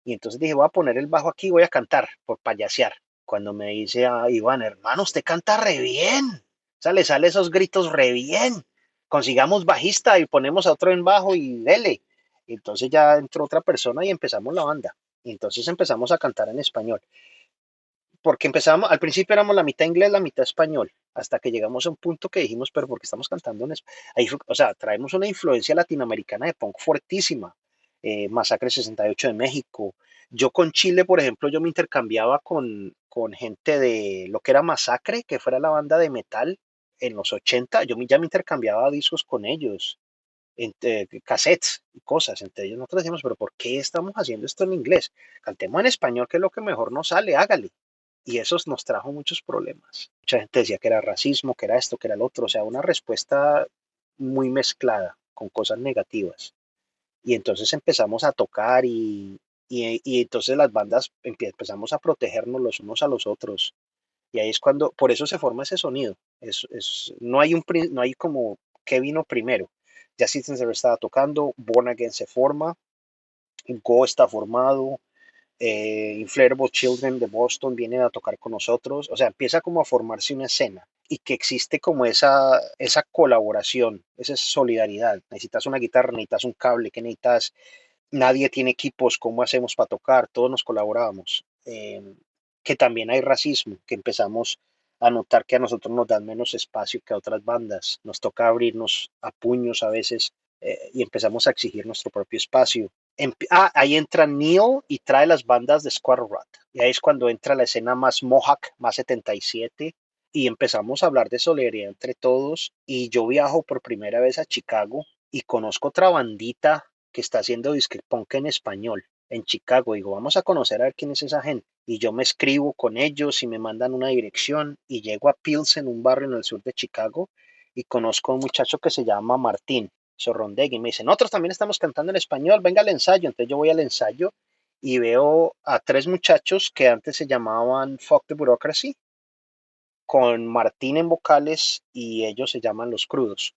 entonces dije, voy a poner el bajo aquí y voy a cantar por payasear. Cuando me dice a Iván, hermano, usted canta re bien. O sea, le sale esos gritos re bien. Consigamos bajista y ponemos a otro en bajo y dele. Y entonces ya entró otra persona y empezamos la banda. Y entonces empezamos a cantar en español. Porque empezamos, al principio éramos la mitad inglés, la mitad español. Hasta que llegamos a un punto que dijimos, pero ¿por qué estamos cantando en español? O sea, traemos una influencia latinoamericana de punk fuertísima. Masacre 68 de México. Yo con Chile, por ejemplo, yo me intercambiaba con gente de lo que era Masacre, que fuera la banda de metal en los 80. Yo ya me intercambiaba discos con ellos, cassettes y cosas. Entre ellos nosotros decimos, pero ¿por qué estamos haciendo esto en inglés? Cantemos en español, que es lo que mejor nos sale, hágale. Y eso nos trajo muchos problemas. Mucha gente decía que era racismo, que era esto, que era el otro. O sea, una respuesta muy mezclada, con cosas negativas. Y entonces empezamos a tocar y entonces las bandas empezamos a protegernos los unos a los otros. Y ahí es cuando, por eso se forma ese sonido. No hay como qué vino primero. ya Citizens estaba tocando, Born Again se forma, Go está formado, Inflatable Children de Boston vienen a tocar con nosotros, o sea, empieza como a formarse una escena y que existe como esa colaboración, esa solidaridad. Necesitas una guitarra, necesitas un cable, ¿qué necesitas? Nadie tiene equipos, ¿cómo hacemos para tocar? Todos nos colaborábamos. Que también hay racismo, que empezamos a notar que a nosotros nos dan menos espacio que a otras bandas. Nos toca abrirnos a puños a veces y empezamos a exigir nuestro propio espacio. Ahí entra Neil y trae las bandas de Squad Rat. Y ahí es cuando entra la escena más Mohawk, más 77, y empezamos a hablar de solidaridad entre todos. Y yo viajo por primera vez a Chicago y conozco otra bandita que está haciendo disque punk en español en Chicago. Digo, vamos a conocer a ver quién es esa gente. Y yo me escribo con ellos y me mandan una dirección y llego a Pilsen, un barrio en el sur de Chicago, y conozco a un muchacho que se llama Martín Sorrondegui. Y me dice, nosotros también estamos cantando en español, venga al ensayo. Entonces yo voy al ensayo y veo a 3 muchachos que antes se llamaban Fuck the Bureaucracy, con Martín en vocales y ellos se llaman Los Crudos.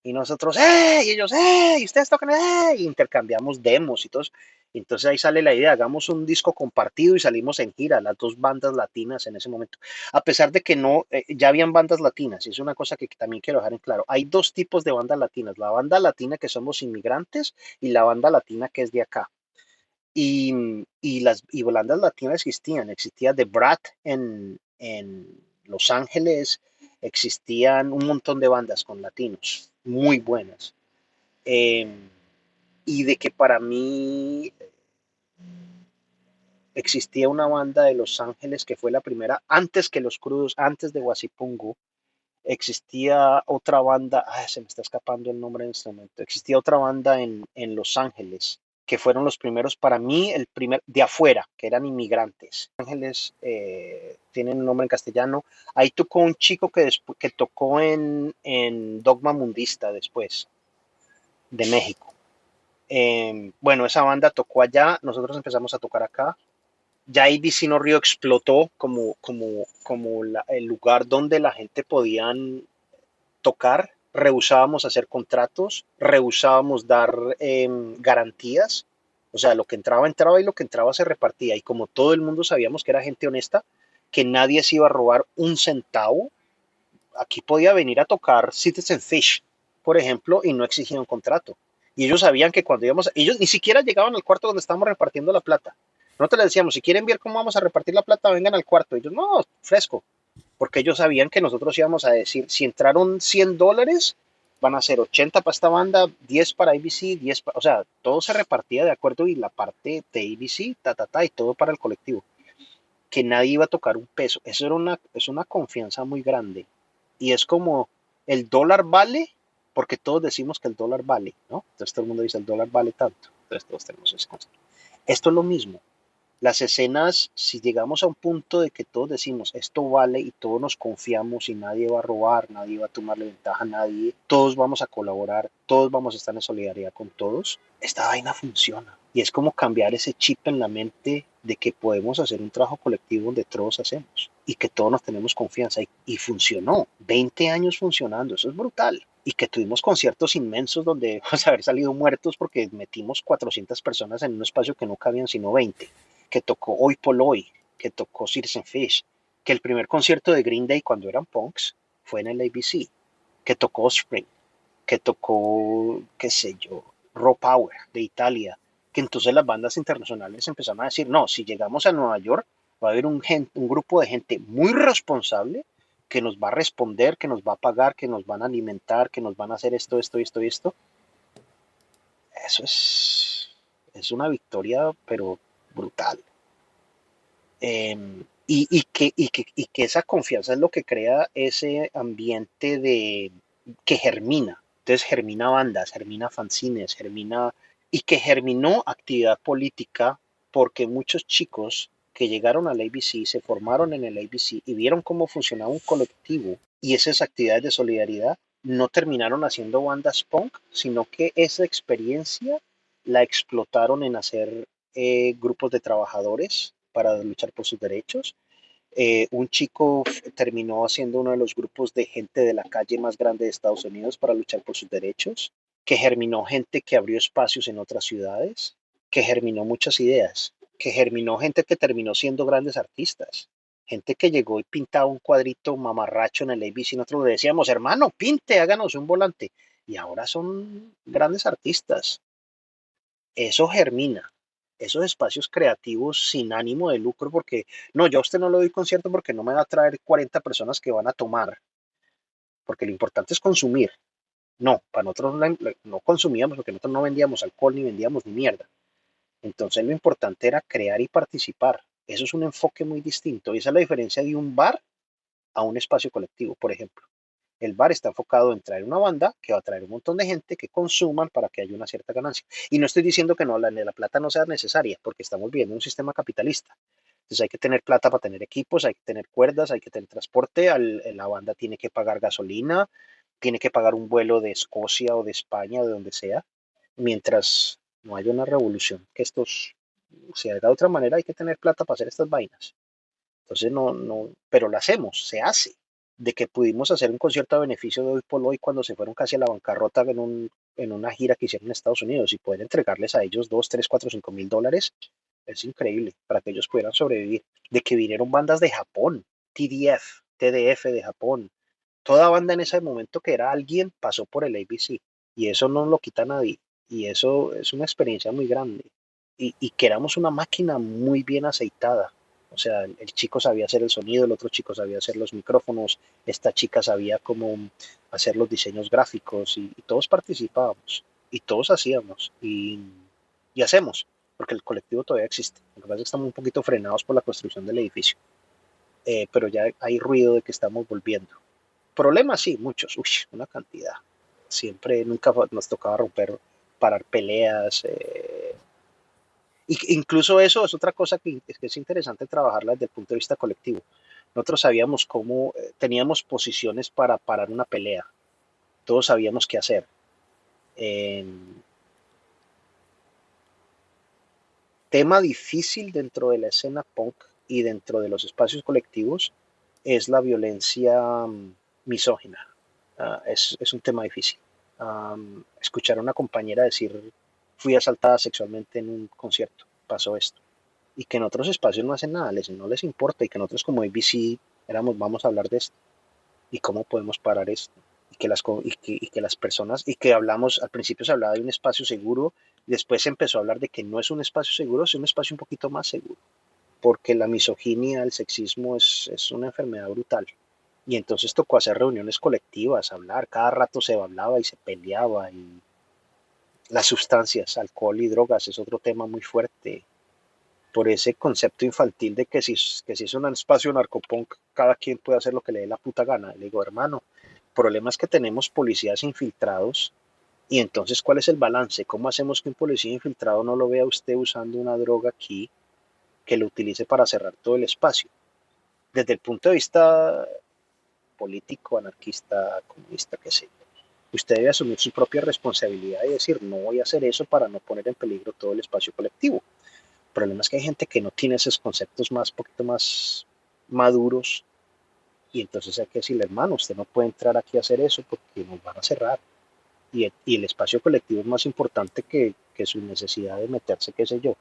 Y nosotros, ¡eh! Y ellos, ¡eh! Y ustedes tocan, ¡eh! Y intercambiamos demos y todo. Entonces ahí sale la idea, hagamos un disco compartido y salimos en gira, las 2 bandas latinas en ese momento. A pesar de que no, ya habían bandas latinas, y es una cosa que también quiero dejar en claro. Hay 2 tipos de bandas latinas, la banda latina que somos inmigrantes y la banda latina que es de acá. Y bandas latinas existía The Brat en Los Ángeles, existían un montón de bandas con latinos, muy buenas. Eh, y de que para mí existía una banda de Los Ángeles que fue la primera, antes que Los Crudos, antes de Guasipungo, existía otra banda, se me está escapando el nombre en este momento, existía otra banda en Los Ángeles, que fueron los primeros, para mí, el primer, de afuera, que eran inmigrantes. Los Ángeles tienen un nombre en castellano. Ahí tocó un chico que tocó en Dogma Mundista después, de México. Bueno, esa banda tocó allá, nosotros empezamos a tocar acá. Ya ahí Vicino Río explotó como el lugar donde la gente podían tocar. Rehusábamos hacer contratos, rehusábamos dar garantías. O sea, lo que entraba, entraba y lo que entraba se repartía. Y como todo el mundo sabíamos que era gente honesta, que nadie se iba a robar un centavo, aquí podía venir a tocar Citizen Fish, por ejemplo, y no exigía un contrato. Y ellos sabían que cuando íbamos, ellos ni siquiera llegaban al cuarto donde estábamos repartiendo la plata. Nosotros les decíamos, si quieren ver cómo vamos a repartir la plata, vengan al cuarto. Ellos, no, fresco. Porque ellos sabían que nosotros íbamos a decir, si entraron $100, van a ser 80 para esta banda, 10 para ABC, 10 para, o sea, todo se repartía de acuerdo y la parte de ABC, y todo para el colectivo. Que nadie iba a tocar un peso. Eso es una confianza muy grande. Y es como, el dólar vale, porque todos decimos que el dólar vale, ¿no? Entonces todo el mundo dice, el dólar vale tanto. Entonces todos tenemos ese concepto. Esto es lo mismo. Las escenas, si llegamos a un punto de que todos decimos esto vale y todos nos confiamos y nadie va a robar, nadie va a tomarle ventaja a nadie, todos vamos a colaborar, todos vamos a estar en solidaridad con todos, esta vaina funciona. Y es como cambiar ese chip en la mente de que podemos hacer un trabajo colectivo donde todos hacemos y que todos nos tenemos confianza. Y funcionó, 20 años funcionando, eso es brutal. Y que tuvimos conciertos inmensos donde vamos a haber salido muertos porque metimos 400 personas en un espacio que no cabían sino 20. Que tocó Hoy por Hoy, que tocó Citizen Fish, que el primer concierto de Green Day cuando eran punks fue en el ABC, que tocó Spring, que tocó, qué sé yo, Raw Power de Italia, que entonces las bandas internacionales empezaron a decir, no, si llegamos a Nueva York va a haber un grupo de gente muy responsable que nos va a responder, que nos va a pagar, que nos van a alimentar, que nos van a hacer esto, esto, esto y esto. Eso es una victoria, pero brutal. Y que esa confianza es lo que crea ese ambiente que germina. Entonces germina bandas, germina fanzines, y que germinó actividad política porque muchos chicos que llegaron al ABC, se formaron en el ABC y vieron cómo funcionaba un colectivo y esas actividades de solidaridad no terminaron haciendo bandas punk, sino que esa experiencia la explotaron en hacer grupos de trabajadores para luchar por sus derechos Un chico terminó siendo uno de los grupos de gente de la calle más grande de Estados Unidos para luchar por sus derechos, que germinó gente que abrió espacios en otras ciudades, que germinó muchas ideas, que germinó gente que terminó siendo grandes artistas, gente que llegó y pintaba un cuadrito mamarracho en el ABC y nosotros le decíamos, hermano, pinte, háganos un volante. Y ahora son grandes artistas. Eso germina. Esos espacios creativos sin ánimo de lucro, porque no, yo a usted no le doy concierto porque no me va a traer 40 personas que van a tomar, porque lo importante es consumir. No, para nosotros no consumíamos porque nosotros no vendíamos alcohol ni vendíamos ni mierda. Entonces lo importante era crear y participar. Eso es un enfoque muy distinto y esa es la diferencia de un bar a un espacio colectivo, por ejemplo. El bar está enfocado en traer una banda que va a traer un montón de gente que consuman para que haya una cierta ganancia. Y no estoy diciendo que no, la plata no sea necesaria, porque estamos viviendo un sistema capitalista. Entonces hay que tener plata para tener equipos, hay que tener cuerdas, hay que tener transporte, la banda tiene que pagar gasolina, tiene que pagar un vuelo de Escocia o de España o de donde sea, mientras no haya una revolución, que esto se haga de otra manera, hay que tener plata para hacer estas vainas. Entonces pero lo hacemos, se hace. De que pudimos hacer un concierto a beneficio de Hoy por Hoy cuando se fueron casi a la bancarrota en una gira que hicieron en Estados Unidos y poder entregarles a ellos 2, 3, 4, 5 mil dólares, es increíble para que ellos pudieran sobrevivir. De que vinieron bandas de Japón, TDF de Japón, toda banda en ese momento que era alguien pasó por el ABC y eso no lo quita nadie y eso es una experiencia muy grande y que éramos una máquina muy bien aceitada. O sea, el chico sabía hacer el sonido, el otro chico sabía hacer los micrófonos, esta chica sabía cómo hacer los diseños gráficos y todos participábamos y todos hacíamos y hacemos, porque el colectivo todavía existe. Lo que pasa es que estamos un poquito frenados por la construcción del edificio, pero ya hay ruido de que estamos volviendo. Problemas sí, muchos, una cantidad. Siempre, nunca nos tocaba parar peleas. Incluso eso es otra cosa que es interesante trabajarla desde el punto de vista colectivo. Nosotros sabíamos cómo, teníamos posiciones para parar una pelea. Todos sabíamos qué hacer. Tema difícil dentro de la escena punk y dentro de los espacios colectivos es la violencia misógina. Es un tema difícil. Escuchar a una compañera decir, fui asaltada sexualmente en un concierto, pasó esto. Y que en otros espacios no hacen nada, no les importa. Y que nosotros como ABC vamos a hablar de esto. Y cómo podemos parar esto. Y que las personas, y que hablamos, al principio se hablaba de un espacio seguro, y después se empezó a hablar de que no es un espacio seguro, es un espacio un poquito más seguro. Porque la misoginia, el sexismo es una enfermedad brutal. Y entonces tocó hacer reuniones colectivas, hablar, cada rato se hablaba y se peleaba. Y las sustancias, alcohol y drogas es otro tema muy fuerte. Por ese concepto infantil de que si es un espacio narcopunk, cada quien puede hacer lo que le dé la puta gana. Le digo, hermano, el problema es que tenemos policías infiltrados. Y entonces, ¿cuál es el balance? ¿Cómo hacemos que un policía infiltrado no lo vea usted usando una droga aquí que lo utilice para cerrar todo el espacio? Desde el punto de vista político, anarquista, comunista, qué sé yo, usted debe asumir su propia responsabilidad y decir, no voy a hacer eso para no poner en peligro todo el espacio colectivo. El problema es que hay gente que no tiene esos conceptos poquito más maduros y entonces hay que decirle, hermano, usted no puede entrar aquí a hacer eso porque nos van a cerrar. Y el espacio colectivo es más importante que su necesidad de meterse, qué sé yo.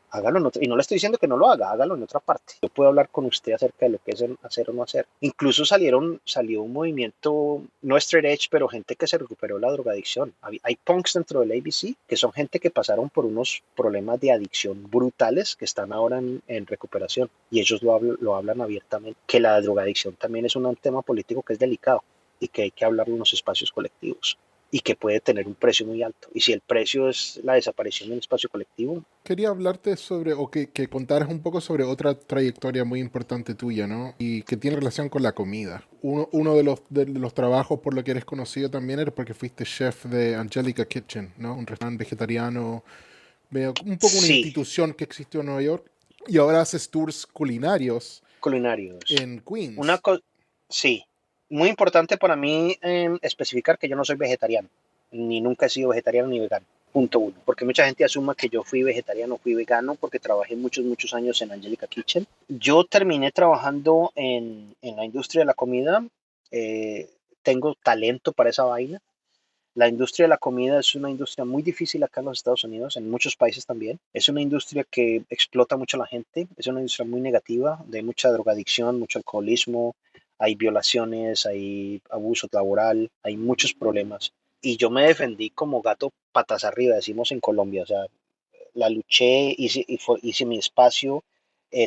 Hágalo en otra, y no le estoy diciendo que no lo haga, hágalo en otra parte. Yo puedo hablar con usted acerca de lo que es hacer o no hacer. Incluso salió un movimiento, no straight edge, pero gente que se recuperó la drogadicción. Hay punks dentro del ABC que son gente que pasaron por unos problemas de adicción brutales que están ahora en recuperación. Y ellos lo hablan abiertamente, que la drogadicción también es un tema político que es delicado y que hay que hablarlo en los espacios colectivos y que puede tener un precio muy alto. Y si el precio es la desaparición del espacio colectivo. Quería hablarte sobre, o que contaras un poco sobre otra trayectoria muy importante tuya, ¿no? Y que tiene relación con la comida. Uno de los trabajos por lo que eres conocido también era porque fuiste chef de Angelica Kitchen, ¿no? Un restaurante vegetariano, un poco una Sí, institución que existió en Nueva York. Y ahora haces tours culinarios culinarios. en Una Queens. sí, muy importante para mí especificar que yo no soy vegetariano, ni nunca he sido vegetariano ni vegano. punto uno, porque mucha gente asuma que yo fui vegetariano, fui vegano, porque trabajé muchos años en Angelica Kitchen. Yo terminé trabajando en la industria de la comida, eh, tengo talento para esa vaina. La industria de la comida es una industria muy difícil acá en los Estados Unidos, en muchos países también. Es una industria que explota mucho a la gente, es una industria muy negativa, de mucha drogadicción, mucho alcoholismo, hay violaciones, hay abuso laboral, hay muchos problemas. Y yo me defendí como gato patas arriba, decimos en Colombia, o sea, la luché, hice mi espacio,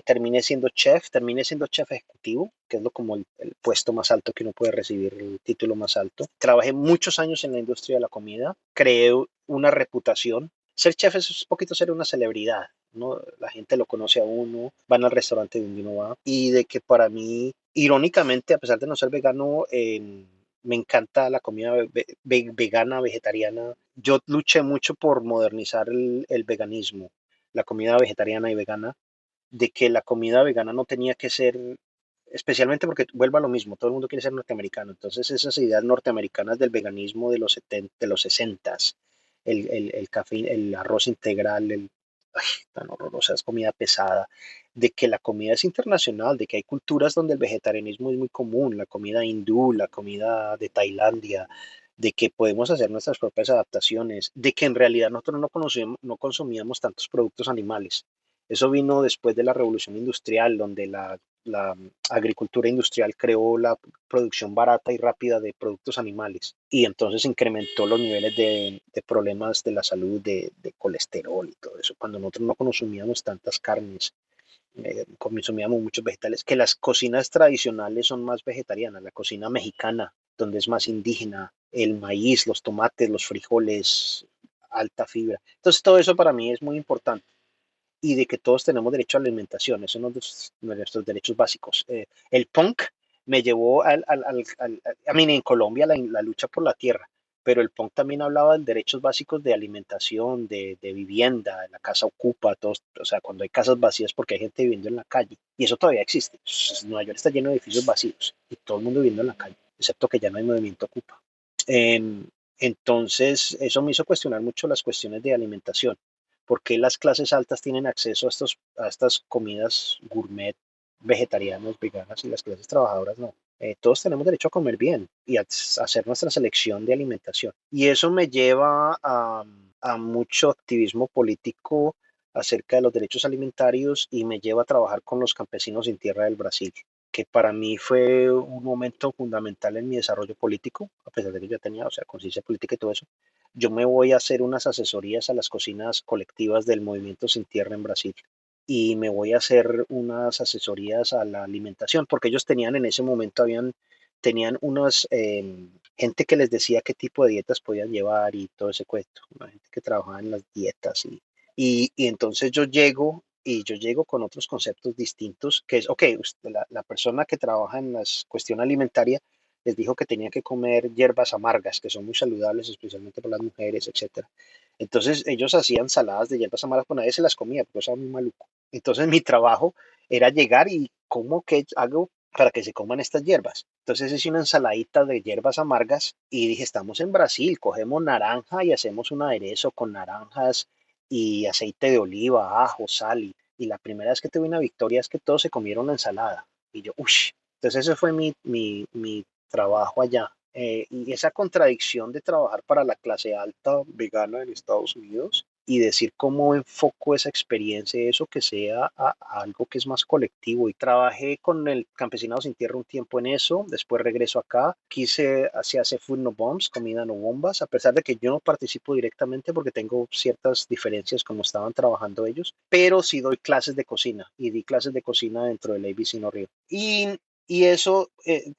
terminé siendo chef ejecutivo, que es lo como el puesto más alto que uno puede recibir, el título más alto. Trabajé muchos años en la industria de la comida, creé una reputación. Ser chef es un poquito ser una celebridad, ¿no? La gente lo conoce a uno, van al restaurante donde uno va, y de que para mí, irónicamente, a pesar de no ser vegano, me encanta la comida vegana, vegetariana. Yo luché mucho por modernizar el veganismo, la comida vegetariana y vegana, de que la comida vegana no tenía que ser, especialmente porque vuelva a lo mismo, todo el mundo quiere ser norteamericano, entonces esas ideas norteamericanas del veganismo de los 70, de los 60, el café, el arroz integral, ay, tan horrorosa, es comida pesada, de que la comida es internacional, de que hay culturas donde el vegetarianismo es muy común, la comida hindú, la comida de Tailandia, de que podemos hacer nuestras propias adaptaciones, de que en realidad nosotros no consumíamos tantos productos animales. Eso vino después de la revolución industrial, donde la agricultura industrial creó la producción barata y rápida de productos animales y entonces incrementó los niveles de problemas de la salud, de colesterol y todo eso. Cuando nosotros no consumíamos tantas carnes, consumíamos muchos vegetales, que las cocinas tradicionales son más vegetarianas, la cocina mexicana, donde es más indígena, el maíz, los tomates, los frijoles, alta fibra. Entonces todo eso para mí es muy importante y de que todos tenemos derecho a la alimentación, eso es uno de nuestros derechos básicos. El punk me llevó a mí en Colombia la lucha por la tierra, pero el punk también hablaba de derechos básicos de alimentación, de vivienda, la casa ocupa, todos, o sea, cuando hay casas vacías porque hay gente viviendo en la calle, y eso todavía existe. Nueva York está lleno de edificios vacíos y todo el mundo viviendo en la calle, excepto que ya no hay movimiento ocupa. Eh, entonces, eso me hizo cuestionar mucho las cuestiones de alimentación. ¿Por qué las clases altas tienen acceso a estas comidas gourmet, vegetarianas, veganas, y las clases trabajadoras no? Todos tenemos derecho a comer bien y a hacer nuestra selección de alimentación. Y eso me lleva a mucho activismo político acerca de los derechos alimentarios y me lleva a trabajar con los campesinos sin tierra del Brasil, que para mí fue un momento fundamental en mi desarrollo político, a pesar de que yo tenía, o sea, conciencia política y todo eso. Yo me voy a hacer unas asesorías a las cocinas colectivas del Movimiento Sin Tierra en Brasil y me voy a hacer unas asesorías a la alimentación, porque ellos tenían en ese momento, tenían unas gente que les decía qué tipo de dietas podían llevar y todo ese cuento, una gente que trabajaba en las dietas y entonces yo llego con otros conceptos distintos, que es, ok, la persona que trabaja en la cuestión alimentaria les dijo que tenían que comer hierbas amargas, que son muy saludables, especialmente para las mujeres, etcétera. Entonces ellos hacían saladas de hierbas amargas, pero nadie se las comía, porque eso era muy maluco. Entonces mi trabajo era llegar y cómo que hago para que se coman estas hierbas. Entonces hice una ensaladita de hierbas amargas y dije, estamos en Brasil, cogemos naranja y hacemos un aderezo con naranjas y aceite de oliva, ajo, sal. Y la primera vez que tuve una victoria es que todos se comieron la ensalada. Y yo, uff. Entonces ese fue mi trabajo allá. Y esa contradicción de trabajar para la clase alta vegana en Estados Unidos y decir cómo enfoco esa experiencia, eso que sea a algo que es más colectivo. Y trabajé con el Campesinado Sin Tierra un tiempo en eso, después regreso acá, se hace Food No Bombs, comida no bombas, a pesar de que yo no participo directamente porque tengo ciertas diferencias como estaban trabajando ellos, pero sí doy clases de cocina y di clases de cocina dentro del ABC No Río. Y eso,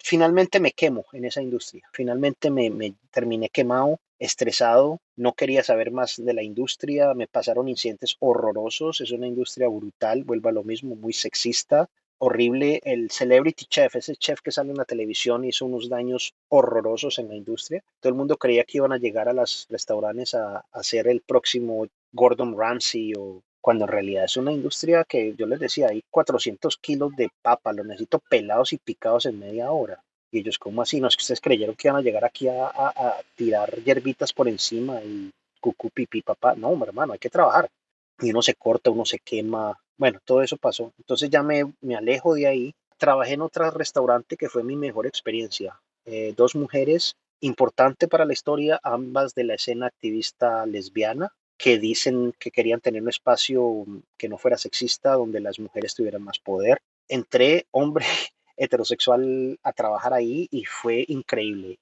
finalmente me quemo en esa industria. Finalmente me terminé quemado, estresado, no quería saber más de la industria, me pasaron incidentes horrorosos, es una industria brutal, vuelvo a lo mismo, muy sexista, horrible. El celebrity chef, ese chef que sale en la televisión, hizo unos daños horrorosos en la industria. Todo el mundo creía que iban a llegar a los restaurantes a ser el próximo Gordon Ramsay o cuando en realidad es una industria que yo les decía, hay 400 kilos de papa, los necesito pelados y picados en media hora. Y ellos, ¿cómo así? No es que ustedes creyeron que iban a llegar aquí a tirar hierbitas por encima cucú, pipí, papá. No, hermano, hay que trabajar. Y uno se corta, uno se quema. Bueno, todo eso pasó. Entonces ya me alejo de ahí. Trabajé en otro restaurante que fue mi mejor experiencia. Dos mujeres importantes para la historia, ambas de la escena activista lesbiana, que dicen que querían tener un espacio que no fuera sexista, donde las mujeres tuvieran más poder. Entré, hombre heterosexual, a trabajar ahí y fue increíble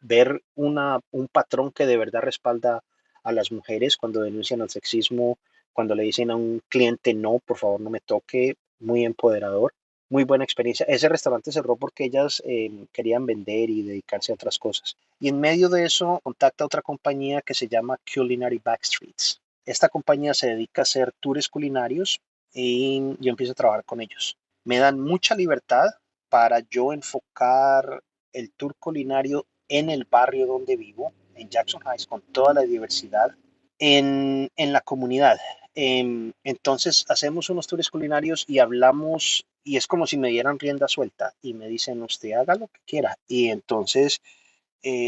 ver un patrón que de verdad respalda a las mujeres cuando denuncian el sexismo, cuando le dicen a un cliente, no, por favor no me toque, muy empoderador, muy buena experiencia. Ese restaurante cerró porque ellas querían vender y dedicarse a otras cosas. Y en medio de eso contacta otra compañía que se llama Culinary Backstreets. Esta compañía se dedica a hacer tours culinarios y yo empiezo a trabajar con ellos. Me dan mucha libertad para yo enfocar el tour culinario en el barrio donde vivo, en Jackson Heights, con toda la diversidad, en la comunidad. Entonces hacemos unos tours culinarios y hablamos, y es como si me dieran rienda suelta y me dicen, usted haga lo que quiera. Y entonces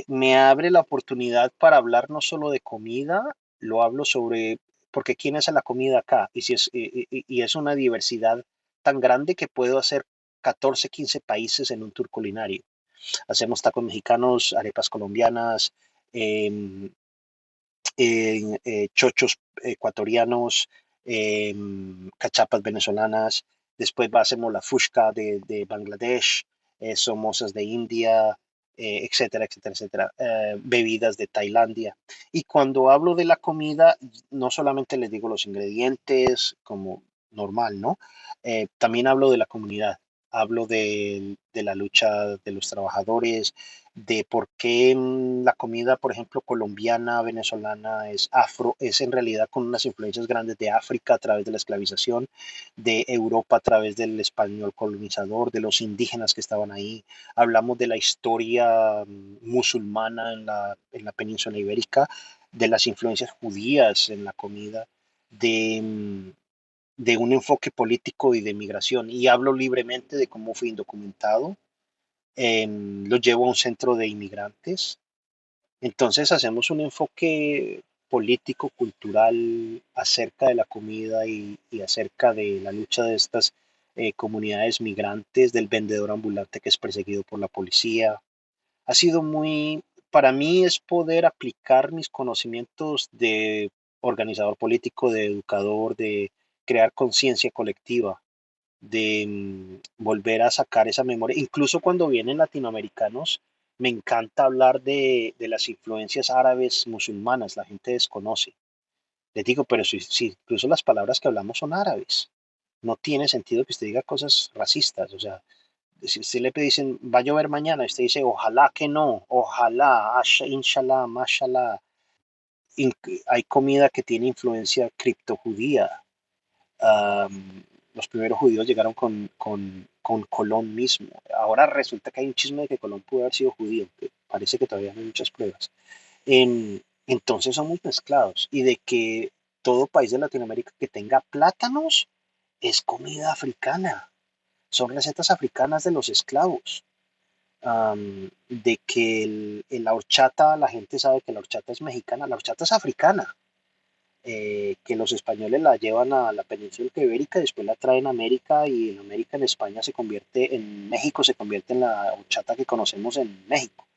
me abre la oportunidad para hablar no solo de comida, lo hablo sobre, porque quién hace la comida acá, y, si es, y es una diversidad tan grande que puedo hacer 14, 15 países en un tour culinario. Hacemos tacos mexicanos, arepas colombianas, eh, chochos ecuatorianos, cachapas venezolanas. Después hacemos la fushka de Bangladesh, somosas de India, etcétera, etcétera, etcétera. Bebidas de Tailandia. Y cuando hablo de la comida, no solamente les digo los ingredientes como normal, ¿no? También hablo de la comunidad. Hablo de la lucha de los trabajadores, de por qué la comida, por ejemplo, colombiana, venezolana, es afro, es en realidad con unas influencias grandes de África a través de la esclavización, de Europa a través del español colonizador, de los indígenas que estaban ahí. Hablamos de la historia musulmana en la península ibérica, de las influencias judías en la comida, de un enfoque político y de migración. Y hablo libremente de cómo fui indocumentado, los llevo a un centro de inmigrantes. Entonces hacemos un enfoque político, cultural acerca de la comida y acerca de la lucha de estas comunidades migrantes, del vendedor ambulante que es perseguido por la policía. Ha sido muy, para mí es poder aplicar mis conocimientos de organizador político, de educador, de crear conciencia colectiva, de volver a sacar esa memoria. Incluso cuando vienen latinoamericanos, me encanta hablar de las influencias árabes musulmanas, la gente desconoce. Les digo, pero si incluso las palabras que hablamos son árabes, no tiene sentido que usted diga cosas racistas. O sea, si usted le dicen, va a llover mañana, y usted dice, ojalá que no, ojalá, inshallah, mashallah. Hay comida que tiene influencia criptojudía. Um, los primeros judíos llegaron con Colón mismo. Ahora resulta que hay un chisme de que Colón pudo haber sido judío, que parece que todavía no hay muchas pruebas. Entonces somos mezclados y de que todo país de Latinoamérica que tenga plátanos es comida africana, son recetas africanas de los esclavos. De que la horchata, la gente sabe que la horchata es mexicana, la horchata es africana, que los españoles la llevan a la península ibérica, después la traen a América y en América, en España se convierte, en México se convierte en la horchata que conocemos en México.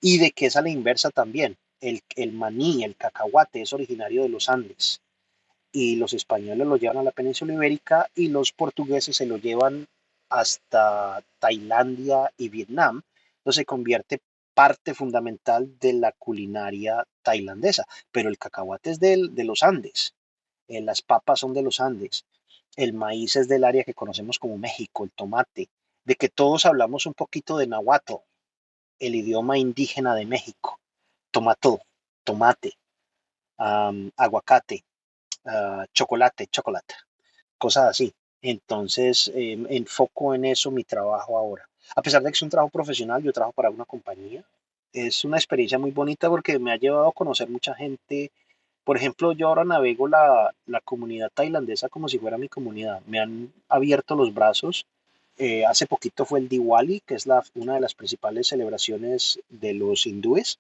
Y de que es a la inversa también. El maní, el cacahuate es originario de los Andes y los españoles lo llevan a la península ibérica y los portugueses se lo llevan hasta Tailandia y Vietnam, entonces se convierte parte fundamental de la culinaria tailandesa, pero el cacahuate es de los Andes, las papas son de los Andes, el maíz es del área que conocemos como México, el tomate, de que todos hablamos un poquito de nahuatl, el idioma indígena de México, tomato, tomate, aguacate, chocolate, cosas así. Entonces, enfoco en eso mi trabajo ahora. A pesar de que es un trabajo profesional, yo trabajo para una compañía. Es una experiencia muy bonita porque me ha llevado a conocer mucha gente. Por ejemplo, yo ahora navego la comunidad tailandesa como si fuera mi comunidad. Me han abierto los brazos. Hace poquito fue el Diwali, que es una de las principales celebraciones de los hindúes.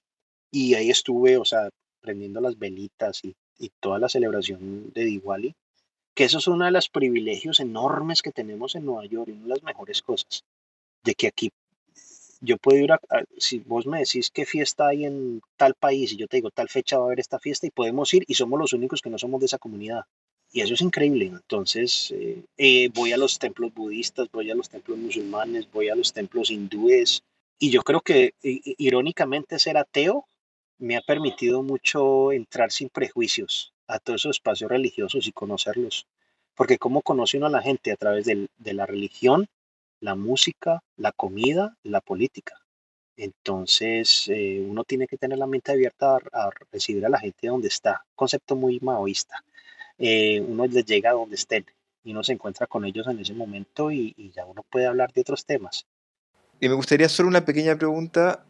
Y ahí estuve, o sea, prendiendo las velitas y toda la celebración de Diwali, que eso es uno de los privilegios enormes que tenemos en Nueva York y una de las mejores cosas, de que aquí yo puedo ir si vos me decís qué fiesta hay en tal país y yo te digo tal fecha va a haber esta fiesta y podemos ir y somos los únicos que no somos de esa comunidad. Y eso es increíble. Entonces, voy a los templos budistas, voy a los templos musulmanes, voy a los templos hindúes. Y yo creo que irónicamente ser ateo me ha permitido mucho entrar sin prejuicios a todos esos espacios religiosos y conocerlos. Porque cómo conoce uno a la gente a través de la religión, la música, la comida, la política. Entonces, uno tiene que tener la mente abierta a recibir a la gente donde está. Concepto muy maoísta. Uno les llega a donde estén y uno se encuentra con ellos en ese momento y ya uno puede hablar de otros temas. Y me gustaría hacer una pequeña pregunta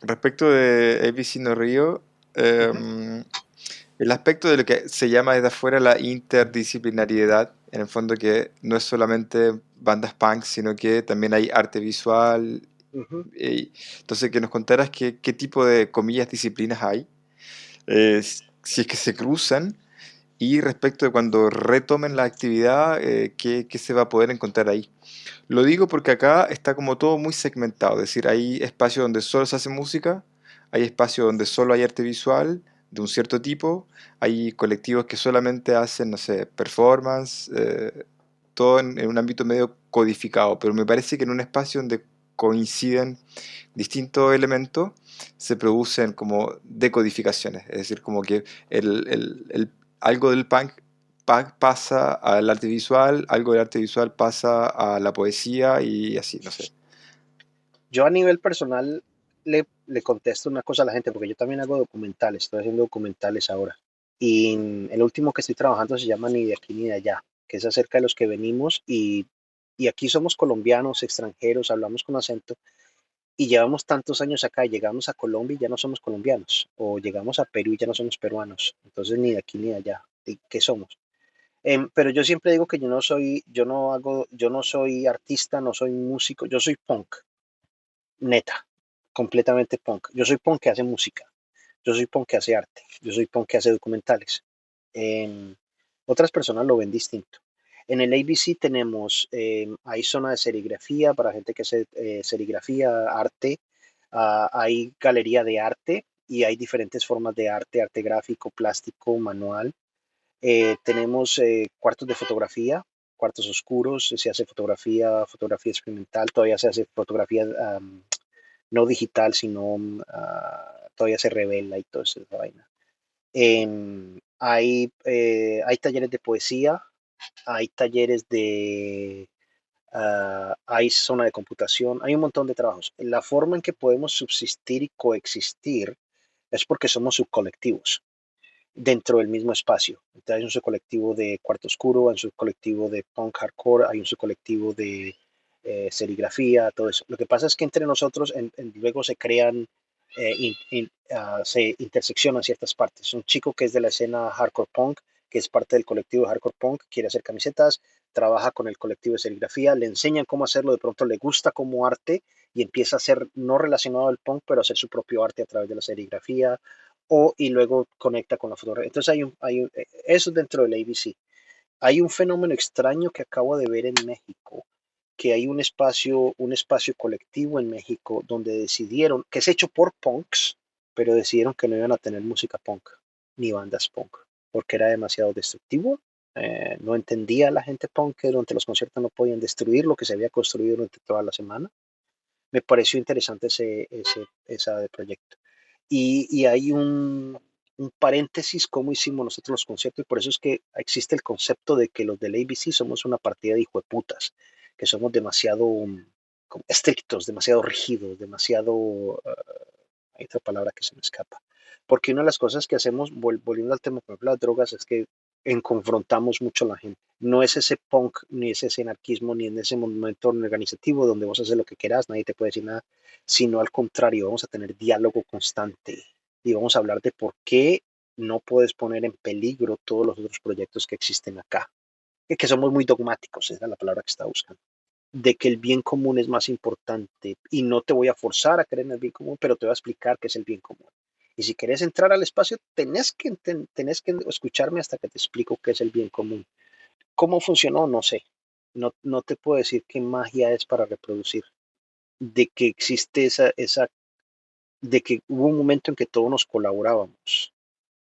respecto de ABC No Río. Ujú. El aspecto de lo que se llama desde afuera la interdisciplinariedad, en el fondo que no es solamente bandas punk, sino que también hay arte visual. Ujú. Entonces, que nos contaras qué tipo de, comillas, disciplinas hay, si es que se cruzan, y respecto de cuando retomen la actividad, qué se va a poder encontrar ahí. Lo digo porque acá está como todo muy segmentado, es decir, hay espacios donde solo se hace música, hay espacios donde solo hay arte visual de un cierto tipo, hay colectivos que solamente hacen, no sé, performance, todo en un ámbito medio codificado, pero me parece que en un espacio donde coinciden distintos elementos, se producen como decodificaciones, es decir, como que algo del punk pasa al arte visual, algo del arte visual pasa a la poesía y así, no sé. Yo a nivel personal le contesto una cosa a la gente, porque yo también hago documentales, estoy haciendo documentales ahora. Y el último que estoy trabajando se llama Ni de aquí ni de allá, que es acerca de los que venimos y aquí somos colombianos, extranjeros, hablamos con acento y llevamos tantos años acá, y llegamos a Colombia y ya no somos colombianos, o llegamos a Perú y ya no somos peruanos. Entonces ni de aquí ni de allá, ¿y qué somos? Pero yo siempre digo que yo no soy artista, no soy músico, yo soy punk, neta, completamente punk. Yo soy punk que hace música, yo soy punk que hace arte, yo soy punk que hace documentales. Em, Otras personas lo ven distinto. En el ABC tenemos, hay zona de serigrafía para gente que hace serigrafía, arte, hay galería de arte y hay diferentes formas de arte, arte gráfico, plástico, manual. Tenemos cuartos de fotografía, cuartos oscuros, se hace fotografía, fotografía experimental, todavía se hace fotografía no digital, sino todavía se revela y toda esa vaina. Hay talleres de poesía, hay talleres hay zona de computación, hay un montón de trabajos. La forma en que podemos subsistir y coexistir es porque somos subcolectivos dentro del mismo espacio. Entonces hay un subcolectivo de cuarto oscuro, hay un subcolectivo de punk hardcore, hay un subcolectivo de serigrafía, todo eso. Lo que pasa es que entre nosotros luego se crean, se interseccionan ciertas partes. Un chico que es de la escena hardcore punk, que es parte del colectivo de hardcore punk, quiere hacer camisetas, trabaja con el colectivo de serigrafía, le enseñan cómo hacerlo, de pronto le gusta como arte y empieza a ser no relacionado al punk, pero a hacer su propio arte a través de la serigrafía y luego conecta con la fotografía. Entonces eso dentro del ABC. Hay un fenómeno extraño que acabo de ver en México, que hay un espacio colectivo en México donde decidieron, que es hecho por punks, pero decidieron que no iban a tener música punk ni bandas punk, porque era demasiado destructivo. No entendía la gente punk que durante los conciertos no podían destruir lo que se había construido durante toda la semana. Me pareció interesante ese proyecto. Y hay un paréntesis cómo hicimos nosotros los conciertos y por eso es que existe el concepto de que los del ABC somos una partida de hijueputas, que somos demasiado como estrictos, demasiado rígidos, demasiado, hay otra palabra que se me escapa, porque una de las cosas que hacemos, volviendo al tema, por ejemplo, las drogas, es que confrontamos mucho a la gente. No es ese punk, ni es ese anarquismo, ni en ese momento organizativo donde vos haces lo que quieras, nadie te puede decir nada, sino al contrario, vamos a tener diálogo constante y vamos a hablar de por qué no puedes poner en peligro todos los otros proyectos que existen acá. Que somos muy dogmáticos, esa es la palabra que está buscando. De que el bien común es más importante y no te voy a forzar a creer en el bien común, pero te voy a explicar qué es el bien común. Y si querés entrar al espacio, tenés que escucharme hasta que te explico qué es el bien común. ¿Cómo funcionó? No sé. No te puedo decir qué magia es para reproducir. De que existe de que hubo un momento en que todos nos colaborábamos.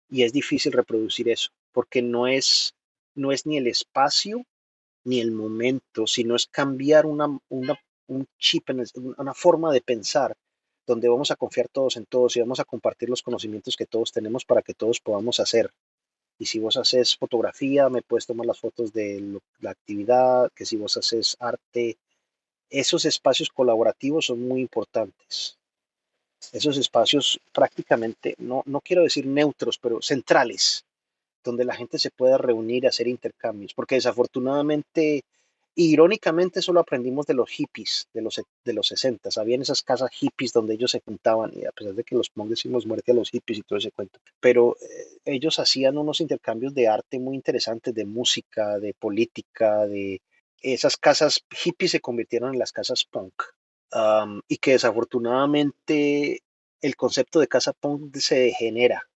Y es difícil reproducir eso, porque no es ni el espacio ni el momento, sino es cambiar un chip, una forma de pensar, donde vamos a confiar todos en todos y vamos a compartir los conocimientos que todos tenemos para que todos podamos hacer. Y si vos haces fotografía, me puedes tomar las fotos de la actividad, que si vos haces arte, esos espacios colaborativos son muy importantes. Esos espacios prácticamente, no quiero decir neutros, pero centrales, donde la gente se pueda reunir y hacer intercambios, porque desafortunadamente, irónicamente, solo aprendimos de los hippies de los 60. Habían esas casas hippies donde ellos se juntaban, y a pesar de que los monks decimos muerte a los hippies y todo ese cuento, pero ellos hacían unos intercambios de arte muy interesantes, de música, de política, de esas casas hippies se convirtieron en las casas punk. Y que desafortunadamente el concepto de casa punk se degenera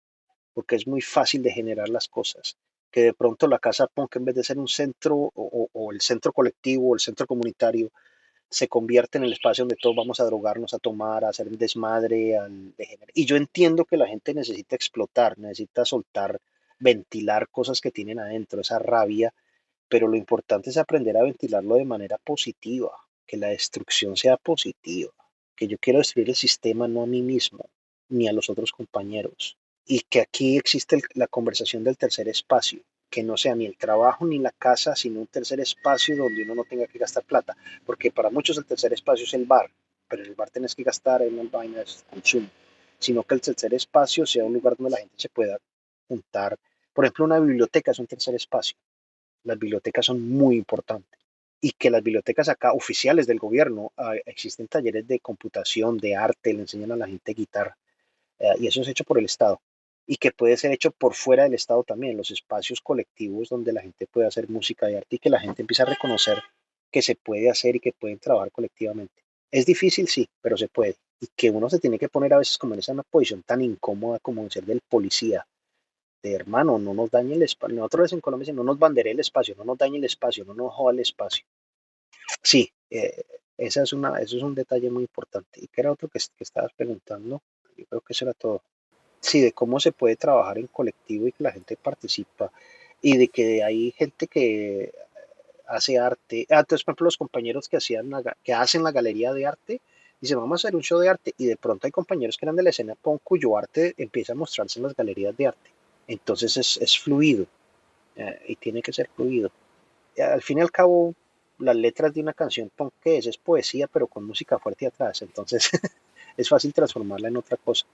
porque es muy fácil de generar las cosas. Que de pronto la casa punk, en vez de ser un centro o el centro colectivo o el centro comunitario, se convierte en el espacio donde todos vamos a drogarnos, a tomar, a hacer el desmadre, al degenerar. Y yo entiendo que la gente necesita explotar, necesita soltar, ventilar cosas que tienen adentro, esa rabia, pero lo importante es aprender a ventilarlo de manera positiva, que la destrucción sea positiva, que yo quiero destruir el sistema, no a mí mismo, ni a los otros compañeros, y que aquí existe la conversación del tercer espacio, que no sea ni el trabajo ni la casa, sino un tercer espacio donde uno no tenga que gastar plata, porque para muchos el tercer espacio es el bar, pero en el bar tenés que gastar en una vaina de consumo, sino que el tercer espacio sea un lugar donde la gente se pueda juntar. Por ejemplo, una biblioteca es un tercer espacio. Las bibliotecas son muy importantes y que las bibliotecas acá oficiales del gobierno existen talleres de computación, de arte, le enseñan a la gente guitarra y eso es hecho por el Estado y que puede ser hecho por fuera del Estado también, los espacios colectivos donde la gente puede hacer música y arte y que la gente empieza a reconocer que se puede hacer y que pueden trabajar colectivamente. Es difícil, sí, pero se puede. Y que uno se tiene que poner a veces como en esa posición tan incómoda como ser del policía, de hermano, no nos dañe el espacio. Nosotros en Colombia no nos bandere el espacio, no nos dañe el espacio, no nos joda el espacio. Sí, eso es un detalle muy importante. ¿Y qué era otro que estabas preguntando? Yo creo que eso era todo. Sí, de cómo se puede trabajar en colectivo y que la gente participa y de que hay gente que hace arte. Entonces, por ejemplo, los compañeros que hacen la galería de arte, dicen, vamos a hacer un show de arte. Y de pronto hay compañeros que eran de la escena punk cuyo arte empieza a mostrarse en las galerías de arte. Entonces es fluido y tiene que ser fluido. Al fin y al cabo, las letras de una canción punk, ¿qué es? Es poesía, pero con música fuerte atrás. Entonces es fácil transformarla en otra cosa.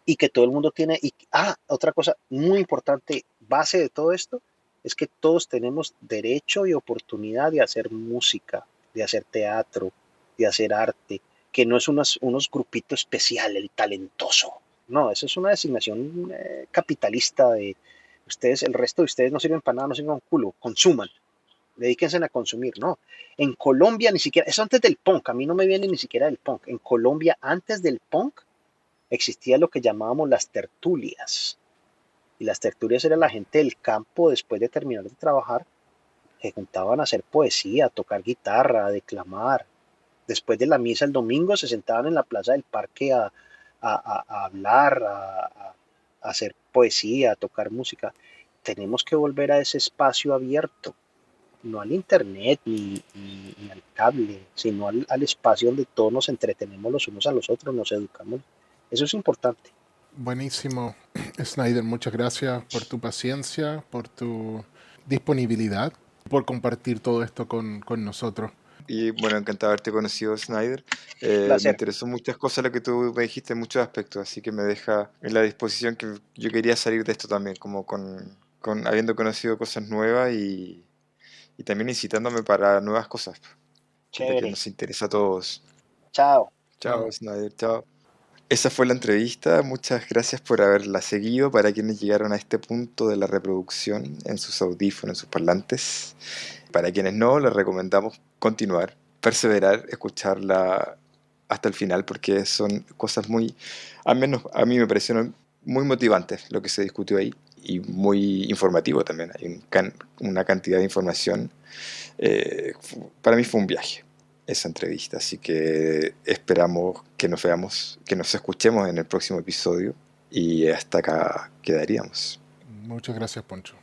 Y que todo el mundo tiene... otra cosa muy importante, base de todo esto, es que todos tenemos derecho y oportunidad de hacer música, de hacer teatro, de hacer arte, que no es unos grupitos especial, el talentoso. No, eso es una designación capitalista de ustedes, el resto de ustedes no sirven para nada, no sirven un culo, consuman, dedíquense a consumir, no. En Colombia ni siquiera, eso antes del punk, a mí no me viene ni siquiera del punk. En Colombia, antes del punk, existía lo que llamábamos las tertulias. Y las tertulias era la gente del campo, después de terminar de trabajar, se juntaban a hacer poesía, a tocar guitarra, a declamar. Después de la misa el domingo se sentaban en la plaza del parque a hablar, a hacer poesía, a tocar música. Tenemos que volver a ese espacio abierto, no al internet ni al cable, sino al espacio donde todos nos entretenemos los unos a los otros, nos educamos. Eso es importante. Buenísimo, Snyder, muchas gracias por tu paciencia, por tu disponibilidad, por compartir todo esto con nosotros. Y bueno, encantado de haberte conocido, Snyder. Me interesó muchas cosas lo que tú me dijiste en muchos aspectos, así que me deja en la disposición que yo quería salir de esto también, como con habiendo conocido cosas nuevas y también incitándome para nuevas cosas, de que nos interesa a todos. Chao. Chao, Snyder, chao. Esa fue la entrevista, muchas gracias por haberla seguido. Para quienes llegaron a este punto de la reproducción en sus audífonos, en sus parlantes, para quienes no, les recomendamos continuar, perseverar, escucharla hasta el final, porque son cosas muy, al menos a mí me parecieron muy motivante lo que se discutió ahí y muy informativo también. Hay una cantidad de información. Para mí fue un viaje esa entrevista, así que esperamos que nos veamos, que nos escuchemos en el próximo episodio y hasta acá quedaríamos. Muchas gracias, Poncho.